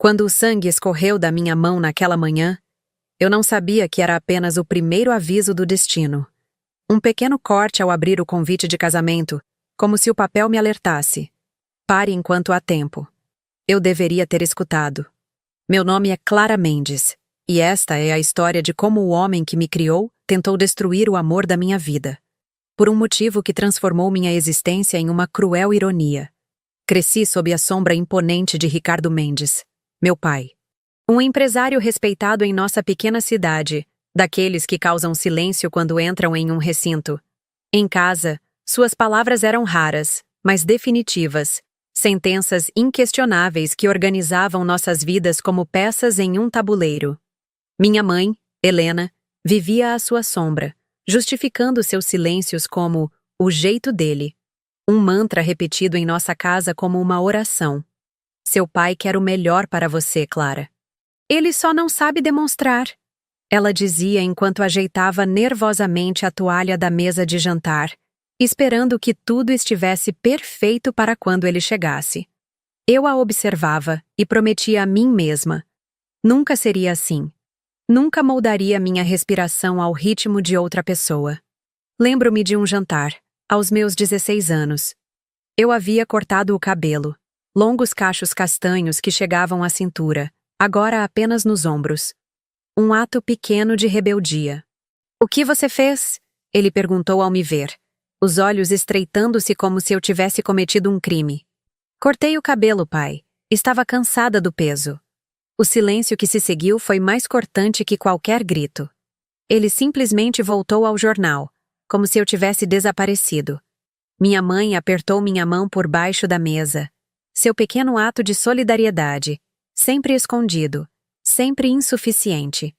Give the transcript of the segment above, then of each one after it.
Quando o sangue escorreu da minha mão naquela manhã, eu não sabia que era apenas o primeiro aviso do destino. Um pequeno corte ao abrir o convite de casamento, como se o papel me alertasse. Pare enquanto há tempo. Eu deveria ter escutado. Meu nome é Clara Mendes, e esta é a história de como o homem que me criou tentou destruir o amor da minha vida. Por um motivo que transformou minha existência em uma cruel ironia. Cresci sob a sombra imponente de Ricardo Mendes, meu pai. Um empresário respeitado em nossa pequena cidade, daqueles que causam silêncio quando entram em um recinto. Em casa, suas palavras eram raras, mas definitivas, sentenças inquestionáveis que organizavam nossas vidas como peças em um tabuleiro. Minha mãe, Helena, vivia à sua sombra, justificando seus silêncios como o jeito dele. Um mantra repetido em nossa casa como uma oração. Seu pai quer o melhor para você, Clara. Ele só não sabe demonstrar, ela dizia enquanto ajeitava nervosamente a toalha da mesa de jantar, esperando que tudo estivesse perfeito para quando ele chegasse. Eu a observava e prometia a mim mesma. Nunca seria assim. Nunca moldaria minha respiração ao ritmo de outra pessoa. Lembro-me de um jantar, aos meus 16 anos. Eu havia cortado o cabelo, longos cachos castanhos que chegavam à cintura, agora apenas nos ombros. Um ato pequeno de rebeldia. "O que você fez?" ele perguntou ao me ver, os olhos estreitando-se como se eu tivesse cometido um crime. "Cortei o cabelo, pai. Estava cansada do peso." O silêncio que se seguiu foi mais cortante que qualquer grito. Ele simplesmente voltou ao jornal, como se eu tivesse desaparecido. Minha mãe apertou minha mão por baixo da mesa. Seu pequeno ato de solidariedade, sempre escondido, sempre insuficiente.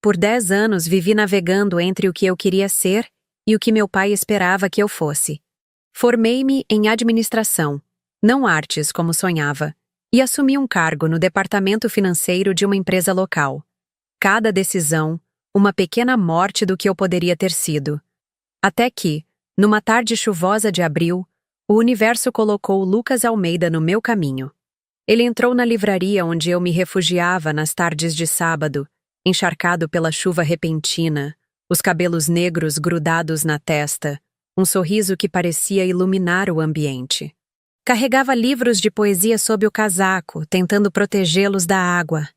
Por 10 anos vivi navegando entre o que eu queria ser e o que meu pai esperava que eu fosse. Formei-me em administração, não artes como sonhava, e assumi um cargo no departamento financeiro de uma empresa local. Cada decisão, uma pequena morte do que eu poderia ter sido. Até que, numa tarde chuvosa de abril, o universo colocou Lucas Almeida no meu caminho. Ele entrou na livraria onde eu me refugiava nas tardes de sábado, encharcado pela chuva repentina, os cabelos negros grudados na testa, um sorriso que parecia iluminar o ambiente. Carregava livros de poesia sob o casaco, tentando protegê-los da água.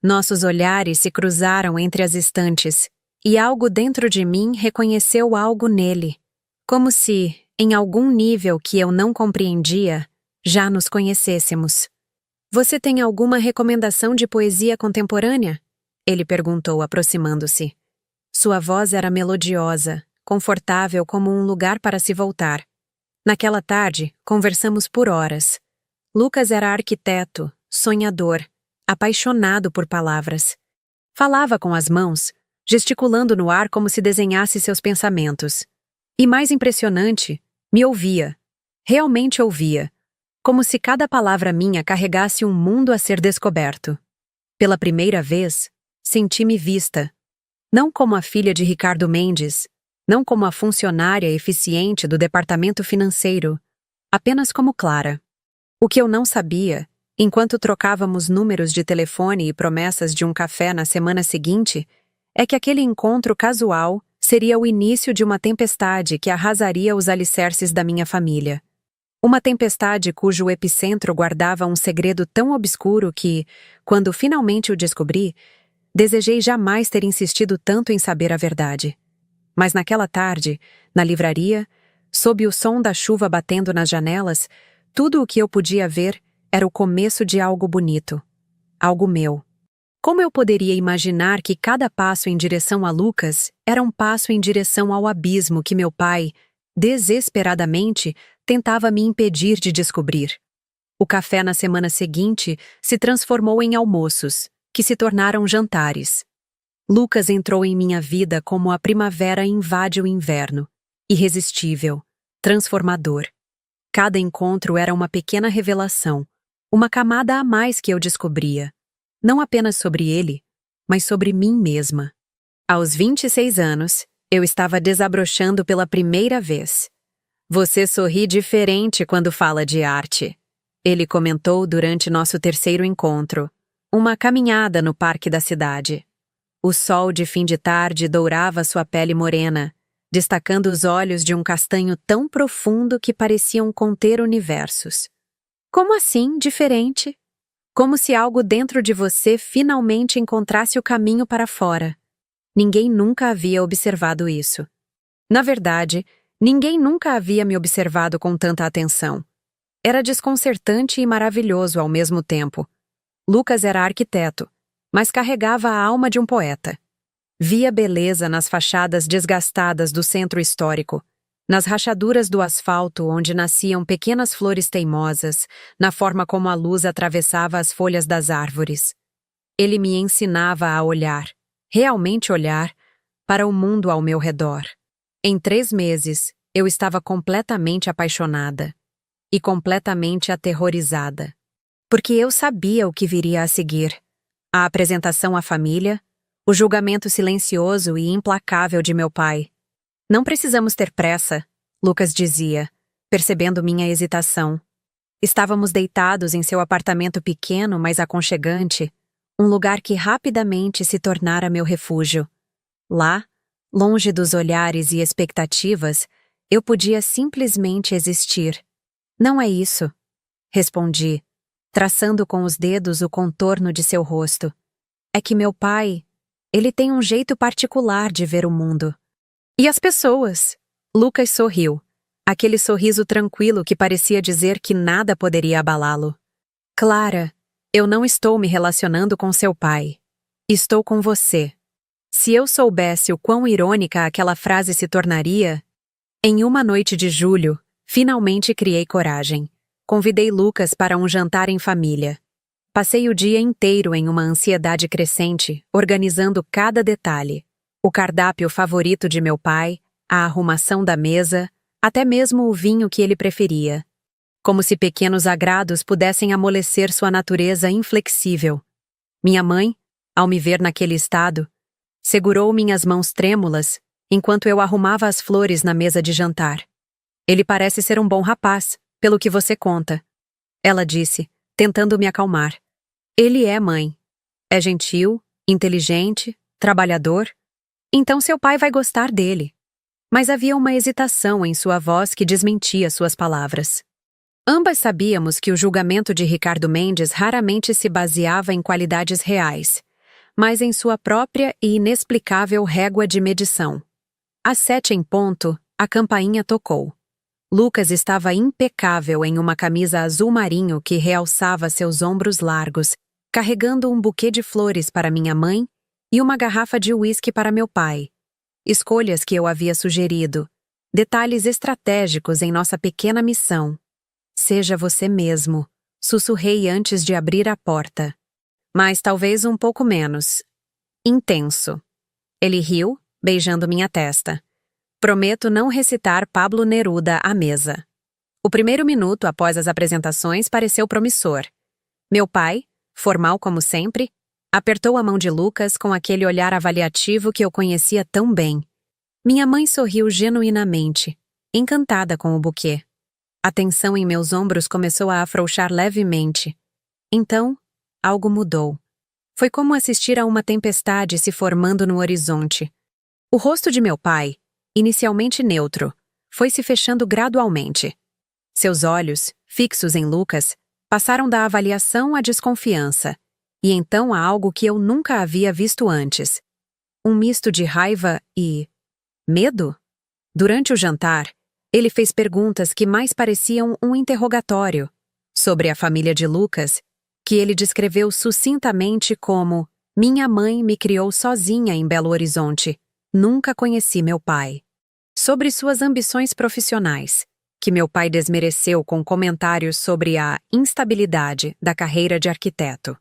Nossos olhares se cruzaram entre as estantes, e algo dentro de mim reconheceu algo nele, como se, em algum nível que eu não compreendia, já nos conhecêssemos. "Você tem alguma recomendação de poesia contemporânea?" ele perguntou, aproximando-se. Sua voz era melodiosa, confortável como um lugar para se voltar. Naquela tarde, conversamos por horas. Lucas era arquiteto, sonhador, apaixonado por palavras. Falava com as mãos, gesticulando no ar como se desenhasse seus pensamentos. E mais impressionante, me ouvia. Realmente ouvia. Como se cada palavra minha carregasse um mundo a ser descoberto. Pela primeira vez, senti-me vista. Não como a filha de Ricardo Mendes, não como a funcionária eficiente do departamento financeiro, apenas como Clara. O que eu não sabia, enquanto trocávamos números de telefone e promessas de um café na semana seguinte, é que aquele encontro casual seria o início de uma tempestade que arrasaria os alicerces da minha família. Uma tempestade cujo epicentro guardava um segredo tão obscuro que, quando finalmente o descobri, desejei jamais ter insistido tanto em saber a verdade. Mas naquela tarde, na livraria, sob o som da chuva batendo nas janelas, tudo o que eu podia ver era o começo de algo bonito. Algo meu. Como eu poderia imaginar que cada passo em direção a Lucas era um passo em direção ao abismo que meu pai, desesperadamente, tentava me impedir de descobrir? O café na semana seguinte se transformou em almoços, que se tornaram jantares. Lucas entrou em minha vida como a primavera invade o inverno, irresistível, transformador. Cada encontro era uma pequena revelação, uma camada a mais que eu descobria, não apenas sobre ele, mas sobre mim mesma. Aos 26 anos, eu estava desabrochando pela primeira vez. "Você sorri diferente quando fala de arte", ele comentou durante nosso terceiro encontro. Uma caminhada no parque da cidade. O sol de fim de tarde dourava sua pele morena, destacando os olhos de um castanho tão profundo que pareciam conter universos. Como assim, diferente? Como se algo dentro de você finalmente encontrasse o caminho para fora. Ninguém nunca havia observado isso. Na verdade, ninguém nunca havia me observado com tanta atenção. Era desconcertante e maravilhoso ao mesmo tempo. Lucas era arquiteto, mas carregava a alma de um poeta. Via beleza nas fachadas desgastadas do centro histórico, nas rachaduras do asfalto onde nasciam pequenas flores teimosas, na forma como a luz atravessava as folhas das árvores. Ele me ensinava a olhar, realmente olhar, para o mundo ao meu redor. Em 3 meses, eu estava completamente apaixonada e completamente aterrorizada. Porque eu sabia o que viria a seguir. A apresentação à família, o julgamento silencioso e implacável de meu pai. Não precisamos ter pressa, Lucas dizia, percebendo minha hesitação. Estávamos deitados em seu apartamento pequeno, mas aconchegante, um lugar que rapidamente se tornara meu refúgio. Lá, longe dos olhares e expectativas, eu podia simplesmente existir. Não é isso, respondi, traçando com os dedos o contorno de seu rosto. É que meu pai, ele tem um jeito particular de ver o mundo. E as pessoas? Lucas sorriu, aquele sorriso tranquilo que parecia dizer que nada poderia abalá-lo. Clara, eu não estou me relacionando com seu pai. Estou com você. Se eu soubesse o quão irônica aquela frase se tornaria... Em uma noite de julho, finalmente criei coragem. Convidei Lucas para um jantar em família. Passei o dia inteiro em uma ansiedade crescente, organizando cada detalhe. O cardápio favorito de meu pai, a arrumação da mesa, até mesmo o vinho que ele preferia. Como se pequenos agrados pudessem amolecer sua natureza inflexível. Minha mãe, ao me ver naquele estado, segurou minhas mãos trêmulas enquanto eu arrumava as flores na mesa de jantar. Ele parece ser um bom rapaz, pelo que você conta. Ela disse, tentando me acalmar. Ele é, mãe. É gentil, inteligente, trabalhador. Então seu pai vai gostar dele. Mas havia uma hesitação em sua voz que desmentia suas palavras. Ambas sabíamos que o julgamento de Ricardo Mendes raramente se baseava em qualidades reais, mas em sua própria e inexplicável régua de medição. Às 7 em ponto, a campainha tocou. Lucas estava impecável em uma camisa azul marinho que realçava seus ombros largos, carregando um buquê de flores para minha mãe e uma garrafa de uísque para meu pai. Escolhas que eu havia sugerido, detalhes estratégicos em nossa pequena missão. Seja você mesmo, sussurrei antes de abrir a porta. Mas talvez um pouco menos. Intenso. Ele riu, beijando minha testa. Prometo não recitar Pablo Neruda à mesa. O primeiro minuto após as apresentações pareceu promissor. Meu pai, formal como sempre, apertou a mão de Lucas com aquele olhar avaliativo que eu conhecia tão bem. Minha mãe sorriu genuinamente, encantada com o buquê. A tensão em meus ombros começou a afrouxar levemente. Então, algo mudou. Foi como assistir a uma tempestade se formando no horizonte. O rosto de meu pai, inicialmente neutro, foi se fechando gradualmente. Seus olhos, fixos em Lucas, passaram da avaliação à desconfiança, e então a algo que eu nunca havia visto antes. Um misto de raiva e... medo? Durante o jantar, ele fez perguntas que mais pareciam um interrogatório sobre a família de Lucas, que ele descreveu sucintamente como: minha mãe me criou sozinha em Belo Horizonte. Nunca conheci meu pai. Sobre suas ambições profissionais, que meu pai desmereceu com comentários sobre a instabilidade da carreira de arquiteto.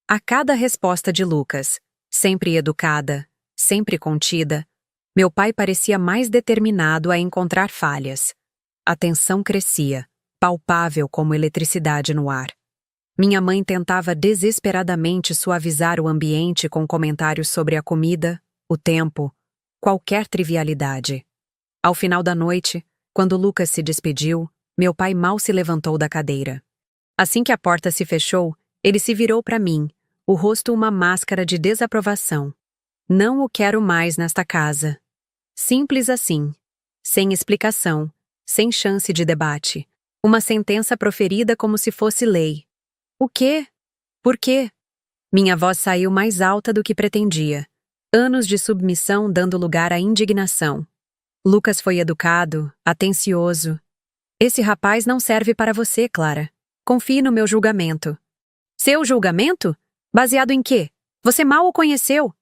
A cada resposta de Lucas, sempre educada, sempre contida, meu pai parecia mais determinado a encontrar falhas. A tensão crescia, palpável como eletricidade no ar. Minha mãe tentava desesperadamente suavizar o ambiente com comentários sobre a comida, o tempo, qualquer trivialidade. Ao final da noite, quando Lucas se despediu, meu pai mal se levantou da cadeira. Assim que a porta se fechou, ele se virou para mim, o rosto uma máscara de desaprovação. Não o quero mais nesta casa. Simples assim. Sem explicação, sem chance de debate. Uma sentença proferida como se fosse lei. O quê? Por quê? Minha voz saiu mais alta do que pretendia. Anos de submissão dando lugar à indignação. Lucas foi educado, atencioso. Esse rapaz não serve para você, Clara. Confie no meu julgamento. Seu julgamento? Baseado em quê? Você mal o conheceu.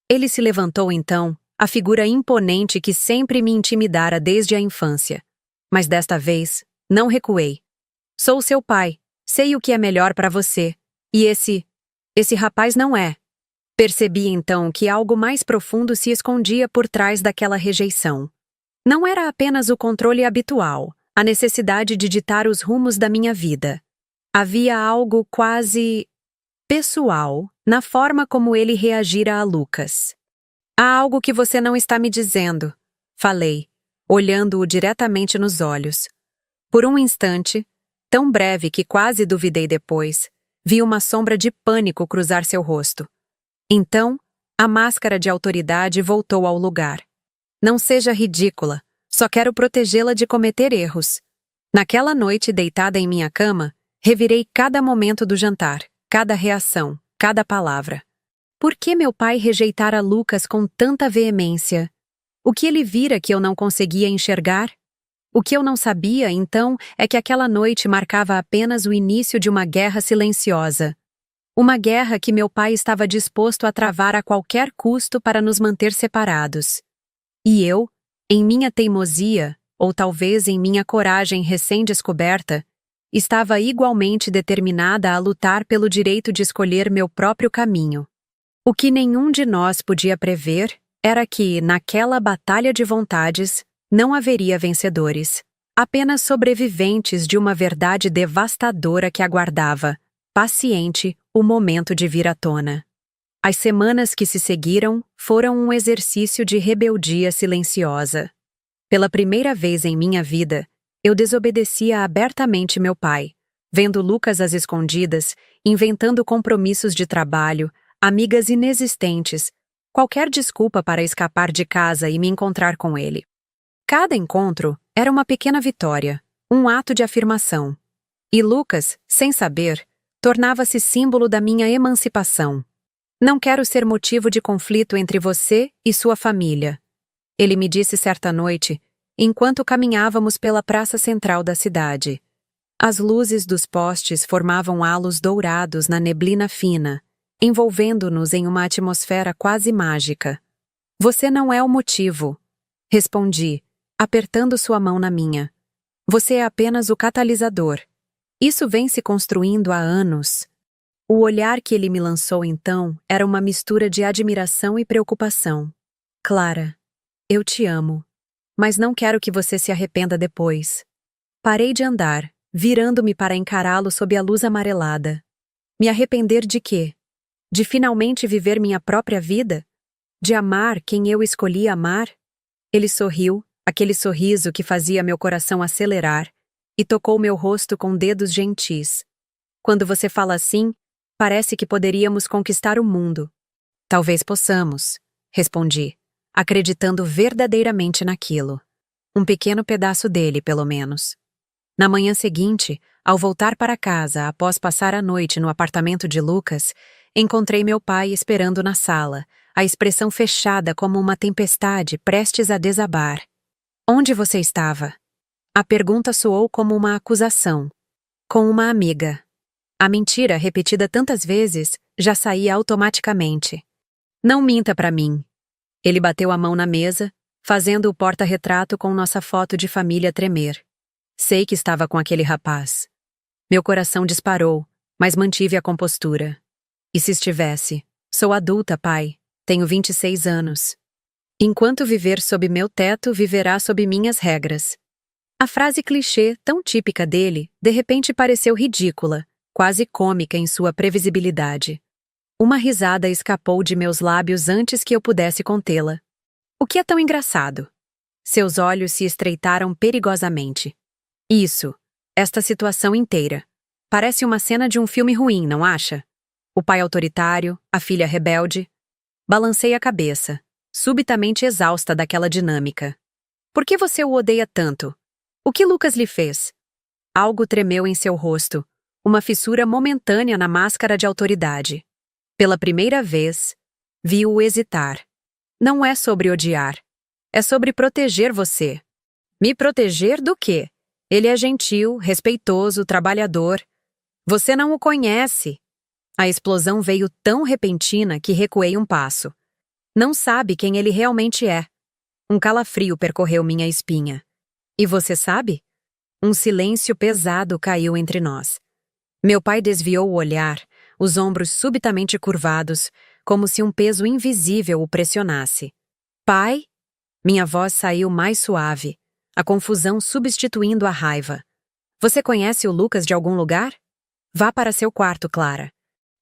Ele se levantou então, a figura imponente que sempre me intimidara desde a infância. Mas desta vez, não recuei. Sou seu pai, sei o que é melhor para você. E esse rapaz não é. Percebi então que algo mais profundo se escondia por trás daquela rejeição. Não era apenas o controle habitual, a necessidade de ditar os rumos da minha vida. Havia algo quase pessoal na forma como ele reagira a Lucas. Há algo que você não está me dizendo, falei, olhando-o diretamente nos olhos. Por um instante, tão breve que quase duvidei depois, vi uma sombra de pânico cruzar seu rosto. Então, a máscara de autoridade voltou ao lugar. Não seja ridícula, só quero protegê-la de cometer erros. Naquela noite, deitada em minha cama, revirei cada momento do jantar, cada reação, cada palavra. Por que meu pai rejeitara Lucas com tanta veemência? O que ele vira que eu não conseguia enxergar? O que eu não sabia, então, é que aquela noite marcava apenas o início de uma guerra silenciosa. Uma guerra que meu pai estava disposto a travar a qualquer custo para nos manter separados. E eu, em minha teimosia, ou talvez em minha coragem recém-descoberta, estava igualmente determinada a lutar pelo direito de escolher meu próprio caminho. O que nenhum de nós podia prever era que, naquela batalha de vontades, não haveria vencedores, apenas sobreviventes de uma verdade devastadora que aguardava, paciente, o momento de vir à tona. As semanas que se seguiram foram um exercício de rebeldia silenciosa. Pela primeira vez em minha vida, eu desobedecia abertamente meu pai, vendo Lucas às escondidas, inventando compromissos de trabalho, amigas inexistentes, qualquer desculpa para escapar de casa e me encontrar com ele. Cada encontro era uma pequena vitória, um ato de afirmação. E Lucas, sem saber, tornava-se símbolo da minha emancipação. Não quero ser motivo de conflito entre você e sua família. Ele me disse certa noite, enquanto caminhávamos pela praça central da cidade. As luzes dos postes formavam halos dourados na neblina fina, envolvendo-nos em uma atmosfera quase mágica. Você não é o motivo, respondi, apertando sua mão na minha. Você é apenas o catalisador. Isso vem se construindo há anos. O olhar que ele me lançou então era uma mistura de admiração e preocupação. Clara, eu te amo, mas não quero que você se arrependa depois. Parei de andar, virando-me para encará-lo sob a luz amarelada. Me arrepender de quê? De finalmente viver minha própria vida? De amar quem eu escolhi amar? Ele sorriu, aquele sorriso que fazia meu coração acelerar, e tocou meu rosto com dedos gentis. Quando você fala assim, parece que poderíamos conquistar o mundo. Talvez possamos, respondi, acreditando verdadeiramente naquilo. Um pequeno pedaço dele, pelo menos. Na manhã seguinte, ao voltar para casa após passar a noite no apartamento de Lucas, encontrei meu pai esperando na sala, a expressão fechada como uma tempestade prestes a desabar. Onde você estava? A pergunta soou como uma acusação. Com uma amiga. A mentira, repetida tantas vezes, já saía automaticamente. Não minta para mim. Ele bateu a mão na mesa, fazendo o porta-retrato com nossa foto de família tremer. Sei que estava com aquele rapaz. Meu coração disparou, mas mantive a compostura. E se estivesse? Sou adulta, pai. Tenho 26 anos. Enquanto viver sob meu teto, viverá sob minhas regras. A frase clichê, tão típica dele, de repente pareceu ridícula, quase cômica em sua previsibilidade. Uma risada escapou de meus lábios antes que eu pudesse contê-la. O que é tão engraçado? Seus olhos se estreitaram perigosamente. Isso, esta situação inteira. Parece uma cena de um filme ruim, não acha? O pai autoritário, a filha rebelde? Balancei a cabeça, subitamente exausta daquela dinâmica. Por que você o odeia tanto? O que Lucas lhe fez? Algo tremeu em seu rosto, uma fissura momentânea na máscara de autoridade. Pela primeira vez, vi-o hesitar. Não é sobre odiar. É sobre proteger você. Me proteger do quê? Ele é gentil, respeitoso, trabalhador. Você não o conhece. A explosão veio tão repentina que recuei um passo. Não sabe quem ele realmente é. Um calafrio percorreu minha espinha. E você sabe? Um silêncio pesado caiu entre nós. Meu pai desviou o olhar, os ombros subitamente curvados, como se um peso invisível o pressionasse. Pai? Minha voz saiu mais suave, a confusão substituindo a raiva. Você conhece o Lucas de algum lugar? Vá para seu quarto, Clara.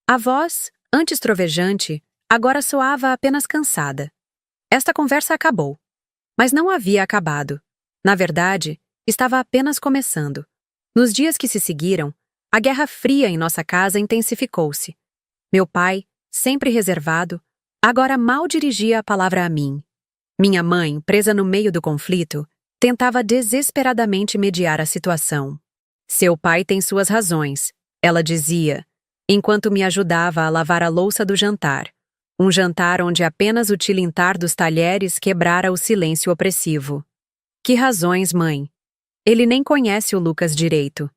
A voz, antes trovejante, agora soava apenas cansada. Esta conversa acabou. Mas não havia acabado. Na verdade, estava apenas começando. Nos dias que se seguiram, a guerra fria em nossa casa intensificou-se. Meu pai, sempre reservado, agora mal dirigia a palavra a mim. Minha mãe, presa no meio do conflito, tentava desesperadamente mediar a situação. Seu pai tem suas razões, ela dizia, enquanto me ajudava a lavar a louça do jantar. Um jantar onde apenas o tilintar dos talheres quebrara o silêncio opressivo. Que razões, mãe? Ele nem conhece o Lucas direito.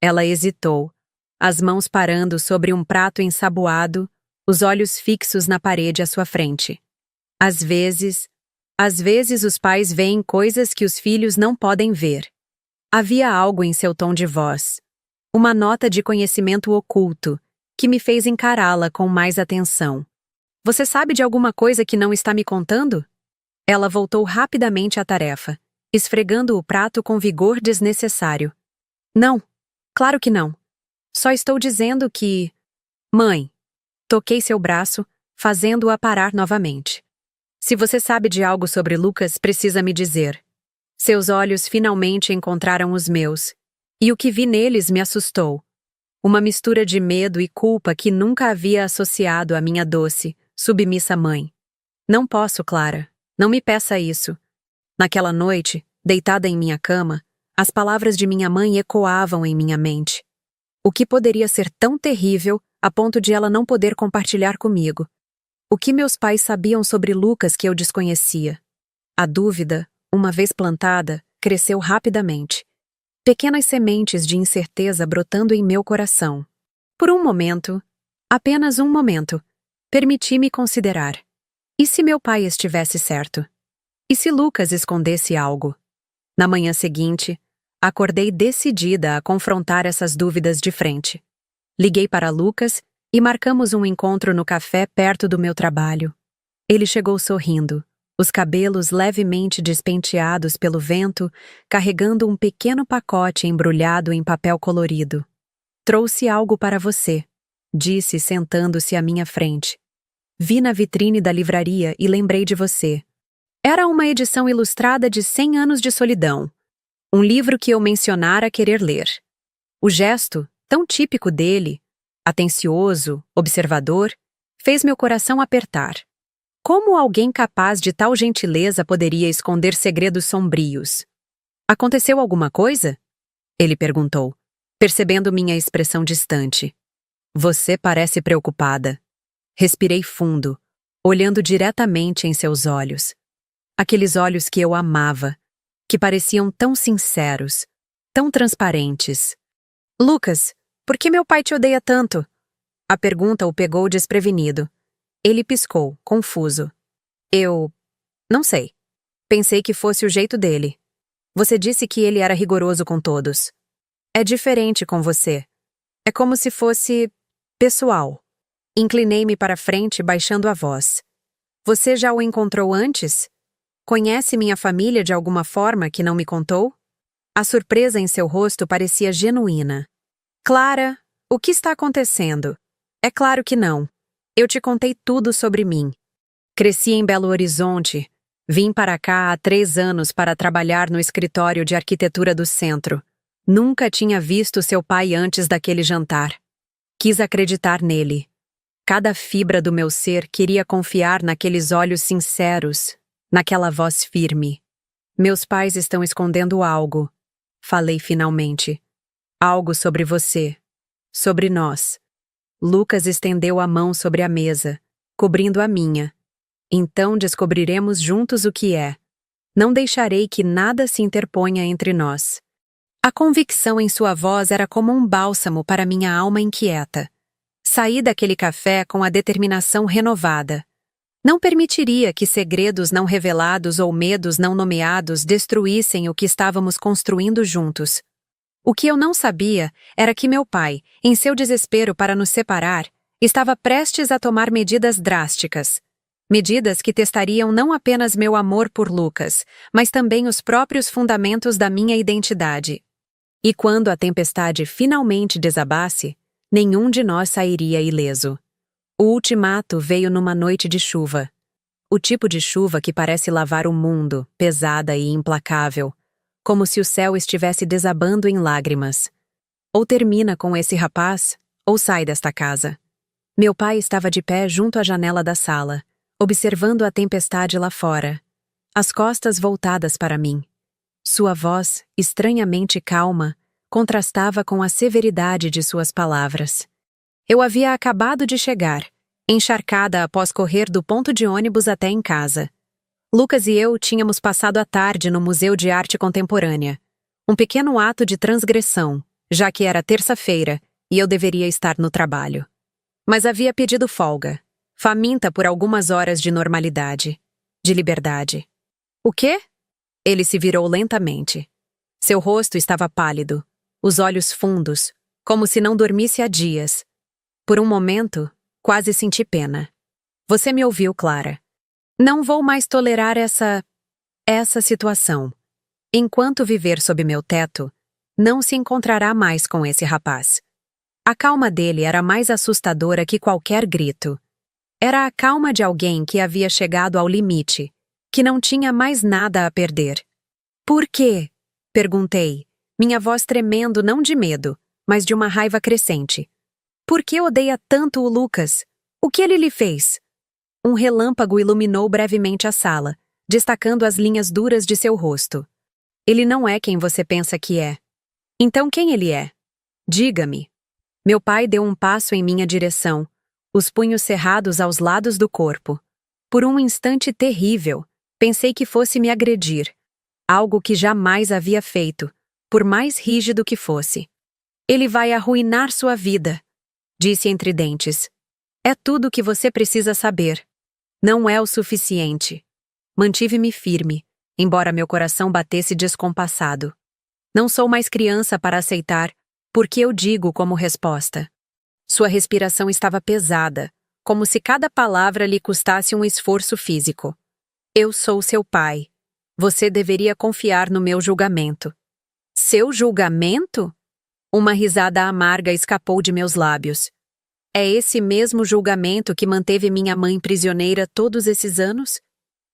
Ela hesitou, as mãos parando sobre um prato ensaboado, os olhos fixos na parede à sua frente. Às vezes os pais veem coisas que os filhos não podem ver. Havia algo em seu tom de voz, uma nota de conhecimento oculto, que me fez encará-la com mais atenção. Você sabe de alguma coisa que não está me contando? Ela voltou rapidamente à tarefa, esfregando o prato com vigor desnecessário. Não, claro que não. Só estou dizendo que... Mãe, toquei seu braço, fazendo-a parar novamente. Se você sabe de algo sobre Lucas, precisa me dizer. Seus olhos finalmente encontraram os meus, e o que vi neles me assustou. Uma mistura de medo e culpa que nunca havia associado à minha doce, submissa mãe. Não posso, Clara. Não me peça isso. Naquela noite, deitada em minha cama, as palavras de minha mãe ecoavam em minha mente. O que poderia ser tão terrível a ponto de ela não poder compartilhar comigo? O que meus pais sabiam sobre Lucas que eu desconhecia? A dúvida, uma vez plantada, cresceu rapidamente. Pequenas sementes de incerteza brotando em meu coração. Por um momento, apenas um momento, permiti-me considerar. E se meu pai estivesse certo? E se Lucas escondesse algo? Na manhã seguinte, acordei decidida a confrontar essas dúvidas de frente. Liguei para Lucas e marcamos um encontro no café perto do meu trabalho. Ele chegou sorrindo, os cabelos levemente despenteados pelo vento, carregando um pequeno pacote embrulhado em papel colorido. Trouxe algo para você, disse sentando-se à minha frente. Vi na vitrine da livraria e lembrei de você. Era uma edição ilustrada de 100 anos de solidão. Um livro que eu mencionara querer ler. O gesto, tão típico dele, atencioso, observador, fez meu coração apertar. Como alguém capaz de tal gentileza poderia esconder segredos sombrios? Aconteceu alguma coisa? Ele perguntou, percebendo minha expressão distante. Você parece preocupada. Respirei fundo, olhando diretamente em seus olhos. Aqueles olhos que eu amava, que pareciam tão sinceros, tão transparentes. Lucas, por que meu pai te odeia tanto? A pergunta o pegou desprevenido. Ele piscou, confuso. Eu... não sei. Pensei que fosse o jeito dele. Você disse que ele era rigoroso com todos. É diferente com você. É como se fosse... pessoal. Inclinei-me para frente, baixando a voz. Você já o encontrou antes? Conhece minha família de alguma forma que não me contou? A surpresa em seu rosto parecia genuína. Clara, o que está acontecendo? É claro que não. Eu te contei tudo sobre mim. Cresci em Belo Horizonte. Vim para cá há 3 anos para trabalhar no escritório de arquitetura do centro. Nunca tinha visto seu pai antes daquele jantar. Quis acreditar nele. Cada fibra do meu ser queria confiar naqueles olhos sinceros, naquela voz firme. Meus pais estão escondendo algo, falei finalmente. Algo sobre você, sobre nós. Lucas estendeu a mão sobre a mesa, cobrindo a minha. Então descobriremos juntos o que é. Não deixarei que nada se interponha entre nós. A convicção em sua voz era como um bálsamo para minha alma inquieta. Saí daquele café com a determinação renovada. Não permitiria que segredos não revelados ou medos não nomeados destruíssem o que estávamos construindo juntos. O que eu não sabia era que meu pai, em seu desespero para nos separar, estava prestes a tomar medidas drásticas. Medidas que testariam não apenas meu amor por Lucas, mas também os próprios fundamentos da minha identidade. E quando a tempestade finalmente desabasse, nenhum de nós sairia ileso. O ultimato veio numa noite de chuva. O tipo de chuva que parece lavar o mundo, pesada e implacável, como se o céu estivesse desabando em lágrimas. Ou termina com esse rapaz, ou sai desta casa. Meu pai estava de pé junto à janela da sala, observando a tempestade lá fora, as costas voltadas para mim. Sua voz, estranhamente calma, contrastava com a severidade de suas palavras. Eu havia acabado de chegar, encharcada após correr do ponto de ônibus até em casa. Lucas e eu tínhamos passado a tarde no Museu de Arte Contemporânea. Um pequeno ato de transgressão, já que era terça-feira e eu deveria estar no trabalho. Mas havia pedido folga, faminta por algumas horas de normalidade, de liberdade. O quê? Ele se virou lentamente. Seu rosto estava pálido, os olhos fundos, como se não dormisse há dias. Por um momento, quase senti pena. Você me ouviu, Clara. Não vou mais tolerar essa situação. Enquanto viver sob meu teto, não se encontrará mais com esse rapaz. A calma dele era mais assustadora que qualquer grito. Era a calma de alguém que havia chegado ao limite, que não tinha mais nada a perder. Por quê? Perguntei, minha voz tremendo não de medo, mas de uma raiva crescente. Por que odeia tanto o Lucas? O que ele lhe fez? Um relâmpago iluminou brevemente a sala, destacando as linhas duras de seu rosto. Ele não é quem você pensa que é. Então quem ele é? Diga-me. Meu pai deu um passo em minha direção, os punhos cerrados aos lados do corpo. Por um instante terrível, pensei que fosse me agredir. Algo que jamais havia feito, por mais rígido que fosse. Ele vai arruinar sua vida, disse entre dentes. É tudo o que você precisa saber. Não é o suficiente. Mantive-me firme, embora meu coração batesse descompassado. Não sou mais criança para aceitar, porque eu digo como resposta. Sua respiração estava pesada, como se cada palavra lhe custasse um esforço físico. Eu sou seu pai. Você deveria confiar no meu julgamento. Seu julgamento? Uma risada amarga escapou de meus lábios. É esse mesmo julgamento que manteve minha mãe prisioneira todos esses anos?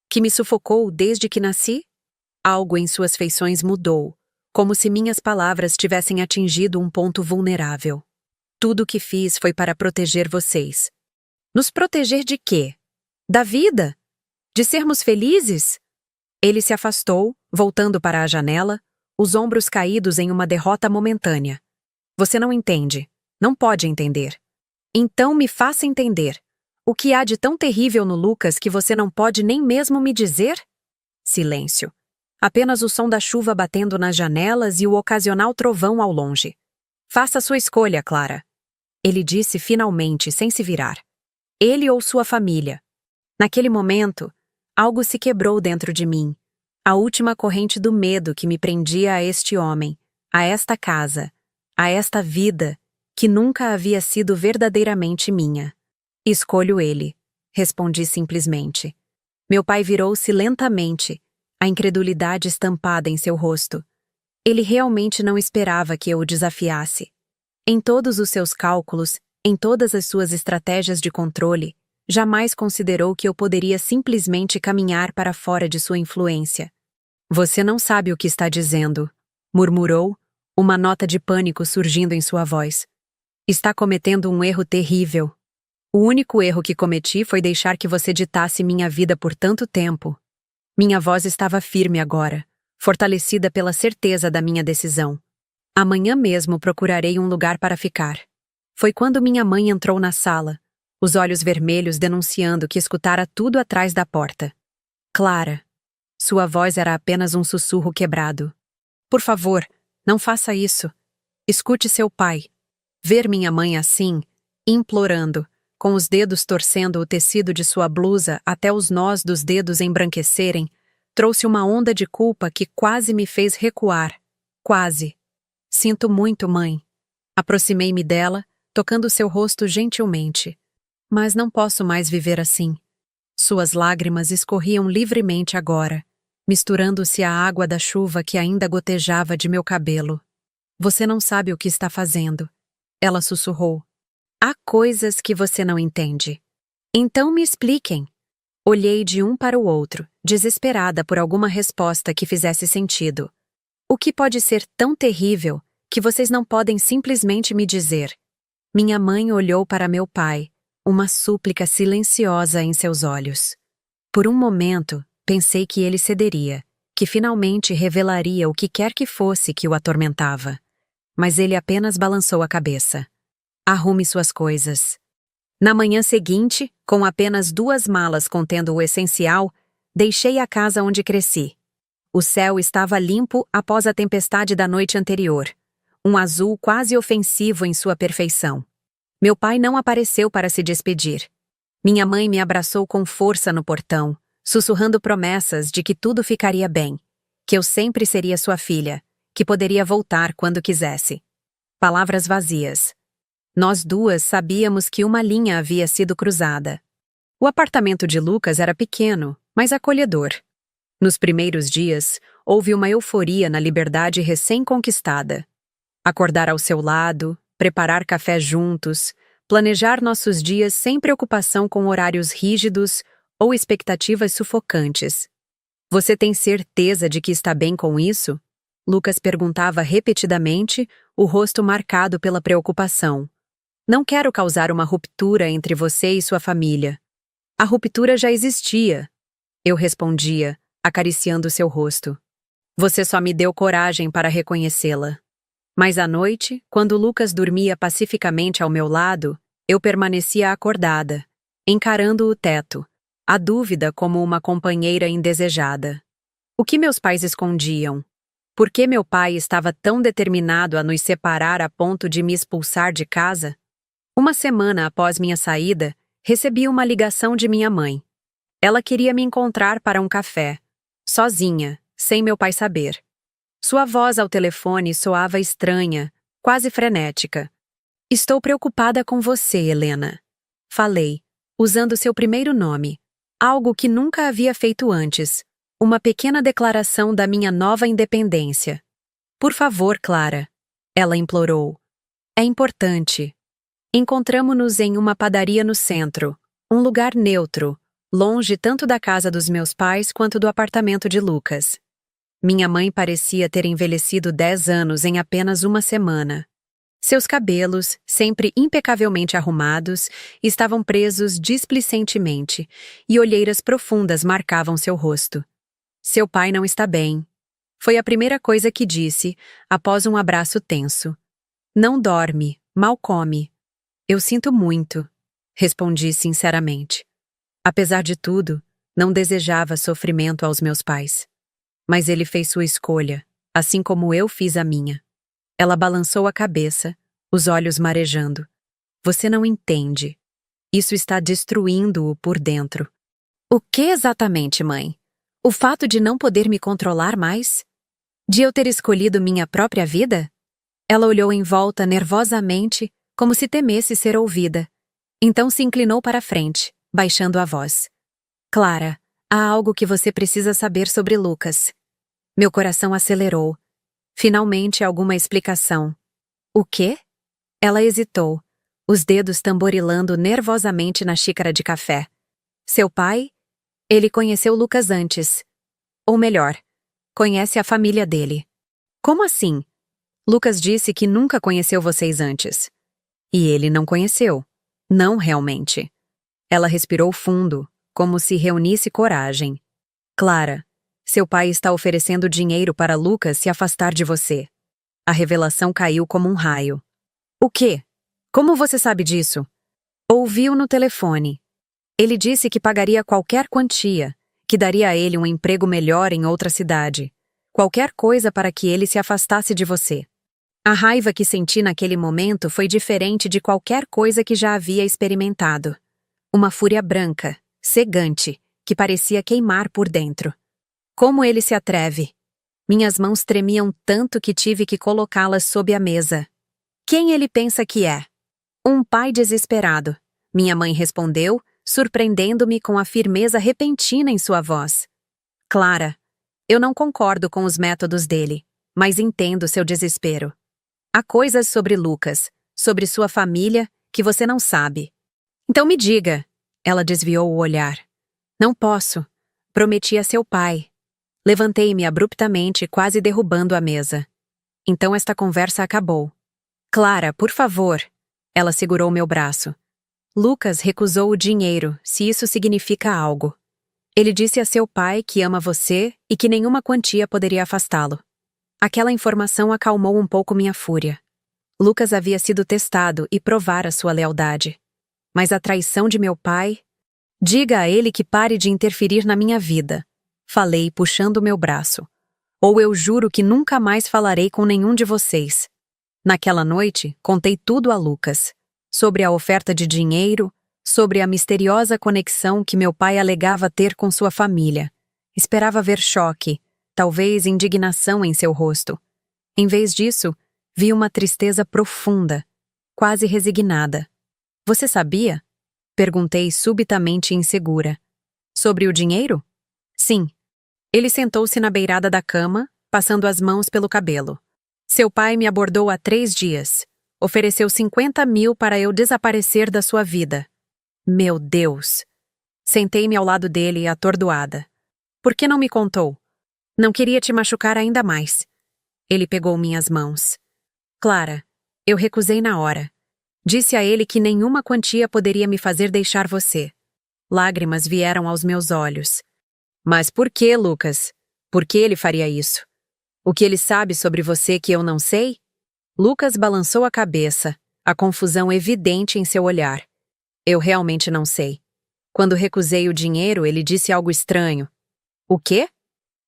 Que me sufocou desde que nasci? Algo em suas feições mudou, como se minhas palavras tivessem atingido um ponto vulnerável. Tudo o que fiz foi para proteger vocês. Nos proteger de quê? Da vida? De sermos felizes? Ele se afastou, voltando para a janela, os ombros caídos em uma derrota momentânea. Você não entende. Não pode entender. Então me faça entender. O que há de tão terrível no Lucas que você não pode nem mesmo me dizer? Silêncio. Apenas o som da chuva batendo nas janelas e o ocasional trovão ao longe. Faça sua escolha, Clara. Ele disse finalmente, sem se virar. Ele ou sua família. Naquele momento, algo se quebrou dentro de mim. A última corrente do medo que me prendia a este homem, a esta casa, a esta vida, que nunca havia sido verdadeiramente minha. Escolho ele, respondi simplesmente. Meu pai virou-se lentamente, a incredulidade estampada em seu rosto. Ele realmente não esperava que eu o desafiasse. Em todos os seus cálculos, em todas as suas estratégias de controle, jamais considerou que eu poderia simplesmente caminhar para fora de sua influência. Você não sabe o que está dizendo, murmurou, uma nota de pânico surgindo em sua voz. Está cometendo um erro terrível. O único erro que cometi foi deixar que você ditasse minha vida por tanto tempo. Minha voz estava firme agora, fortalecida pela certeza da minha decisão. Amanhã mesmo procurarei um lugar para ficar. Foi quando minha mãe entrou na sala, os olhos vermelhos denunciando que escutara tudo atrás da porta. Clara. Sua voz era apenas um sussurro quebrado. Por favor, não faça isso. Escute seu pai. Ver minha mãe assim, implorando, com os dedos torcendo o tecido de sua blusa até os nós dos dedos embranquecerem, trouxe uma onda de culpa que quase me fez recuar. Quase. Sinto muito, mãe. Aproximei-me dela, tocando seu rosto gentilmente. Mas não posso mais viver assim. Suas lágrimas escorriam livremente agora, misturando-se à água da chuva que ainda gotejava de meu cabelo. Você não sabe o que está fazendo. Ela sussurrou. Há coisas que você não entende. Então me expliquem. Olhei de um para o outro, desesperada por alguma resposta que fizesse sentido. O que pode ser tão terrível que vocês não podem simplesmente me dizer? Minha mãe olhou para meu pai, uma súplica silenciosa em seus olhos. Por um momento, pensei que ele cederia, que finalmente revelaria o que quer que fosse que o atormentava. Mas ele apenas balançou a cabeça. Arrume suas coisas. Na manhã seguinte, com apenas 2 malas contendo o essencial, deixei a casa onde cresci. O céu estava limpo após a tempestade da noite anterior, um azul quase ofensivo em sua perfeição. Meu pai não apareceu para se despedir. Minha mãe me abraçou com força no portão, sussurrando promessas de que tudo ficaria bem, que eu sempre seria sua filha, que poderia voltar quando quisesse. Palavras vazias. Nós duas sabíamos que uma linha havia sido cruzada. O apartamento de Lucas era pequeno, mas acolhedor. Nos primeiros dias, houve uma euforia na liberdade recém-conquistada. Acordar ao seu lado, preparar café juntos, planejar nossos dias sem preocupação com horários rígidos ou expectativas sufocantes. Você tem certeza de que está bem com isso? Lucas perguntava repetidamente, o rosto marcado pela preocupação. Não quero causar uma ruptura entre você e sua família. A ruptura já existia. Eu respondia, acariciando seu rosto. Você só me deu coragem para reconhecê-la. Mas à noite, quando Lucas dormia pacificamente ao meu lado, eu permanecia acordada, encarando o teto, a dúvida como uma companheira indesejada. O que meus pais escondiam? Por que meu pai estava tão determinado a nos separar a ponto de me expulsar de casa? Uma semana após minha saída, recebi uma ligação de minha mãe. Ela queria me encontrar para um café, sozinha, sem meu pai saber. Sua voz ao telefone soava estranha, quase frenética. Estou preocupada com você, Helena. Falei, usando seu primeiro nome, algo que nunca havia feito antes, uma pequena declaração da minha nova independência. Por favor, Clara, ela implorou. É importante. Encontramo-nos em uma padaria no centro, um lugar neutro, longe tanto da casa dos meus pais quanto do apartamento de Lucas. Minha mãe parecia ter envelhecido 10 anos em apenas uma semana. Seus cabelos, sempre impecavelmente arrumados, estavam presos displicentemente, e olheiras profundas marcavam seu rosto. Seu pai não está bem. Foi a primeira coisa que disse, após um abraço tenso. Não dorme, mal come. Eu sinto muito, respondi sinceramente. Apesar de tudo, não desejava sofrimento aos meus pais. Mas ele fez sua escolha, assim como eu fiz a minha. Ela balançou a cabeça, os olhos marejando. Você não entende. Isso está destruindo-o por dentro. O que exatamente, mãe? O fato de não poder me controlar mais? De eu ter escolhido minha própria vida? Ela olhou em volta nervosamente, como se temesse ser ouvida. Então se inclinou para a frente, baixando a voz. Clara, há algo que você precisa saber sobre Lucas. Meu coração acelerou. Finalmente alguma explicação. O quê? Ela hesitou, os dedos tamborilando nervosamente na xícara de café. Seu pai? Ele conheceu Lucas antes. Ou melhor, conhece a família dele. Como assim? Lucas disse que nunca conheceu vocês antes. E ele não conheceu. Não realmente. Ela respirou fundo, como se reunisse coragem. Clara, seu pai está oferecendo dinheiro para Lucas se afastar de você. A revelação caiu como um raio. O quê? Como você sabe disso? Ouviu no telefone. Ele disse que pagaria qualquer quantia, que daria a ele um emprego melhor em outra cidade. Qualquer coisa para que ele se afastasse de você. A raiva que senti naquele momento foi diferente de qualquer coisa que já havia experimentado. Uma fúria branca, cegante, que parecia queimar por dentro. Como ele se atreve? Minhas mãos tremiam tanto que tive que colocá-las sob a mesa. Quem ele pensa que é? Um pai desesperado. Minha mãe respondeu, surpreendendo-me com a firmeza repentina em sua voz. Clara, eu não concordo com os métodos dele, mas entendo seu desespero. Há coisas sobre Lucas, sobre sua família, que você não sabe. Então me diga. Ela desviou o olhar. Não posso. Prometi a seu pai. Levantei-me abruptamente, quase derrubando a mesa. Então esta conversa acabou. Clara, por favor. Ela segurou meu braço. Lucas recusou o dinheiro, se isso significa algo. Ele disse a seu pai que ama você e que nenhuma quantia poderia afastá-lo. Aquela informação acalmou um pouco minha fúria. Lucas havia sido testado e provara sua lealdade. Mas a traição de meu pai... Diga a ele que pare de interferir na minha vida. Falei, puxando meu braço. Ou eu juro que nunca mais falarei com nenhum de vocês. Naquela noite, contei tudo a Lucas. Sobre a oferta de dinheiro, sobre a misteriosa conexão que meu pai alegava ter com sua família. Esperava ver choque, talvez indignação em seu rosto. Em vez disso, vi uma tristeza profunda, quase resignada. Você sabia? Perguntei subitamente insegura. Sobre o dinheiro? Sim. Ele sentou-se na beirada da cama, passando as mãos pelo cabelo. Seu pai me abordou há 3 dias. Ofereceu 50 mil para eu desaparecer da sua vida. Meu Deus! Sentei-me ao lado dele, atordoada. Por que não me contou? Não queria te machucar ainda mais. Ele pegou minhas mãos. Clara, eu recusei na hora. Disse a ele que nenhuma quantia poderia me fazer deixar você. Lágrimas vieram aos meus olhos. Mas por que, Lucas? Por que ele faria isso? O que ele sabe sobre você que eu não sei? Lucas balançou a cabeça, a confusão evidente em seu olhar. Eu realmente não sei. Quando recusei o dinheiro, ele disse algo estranho. O quê?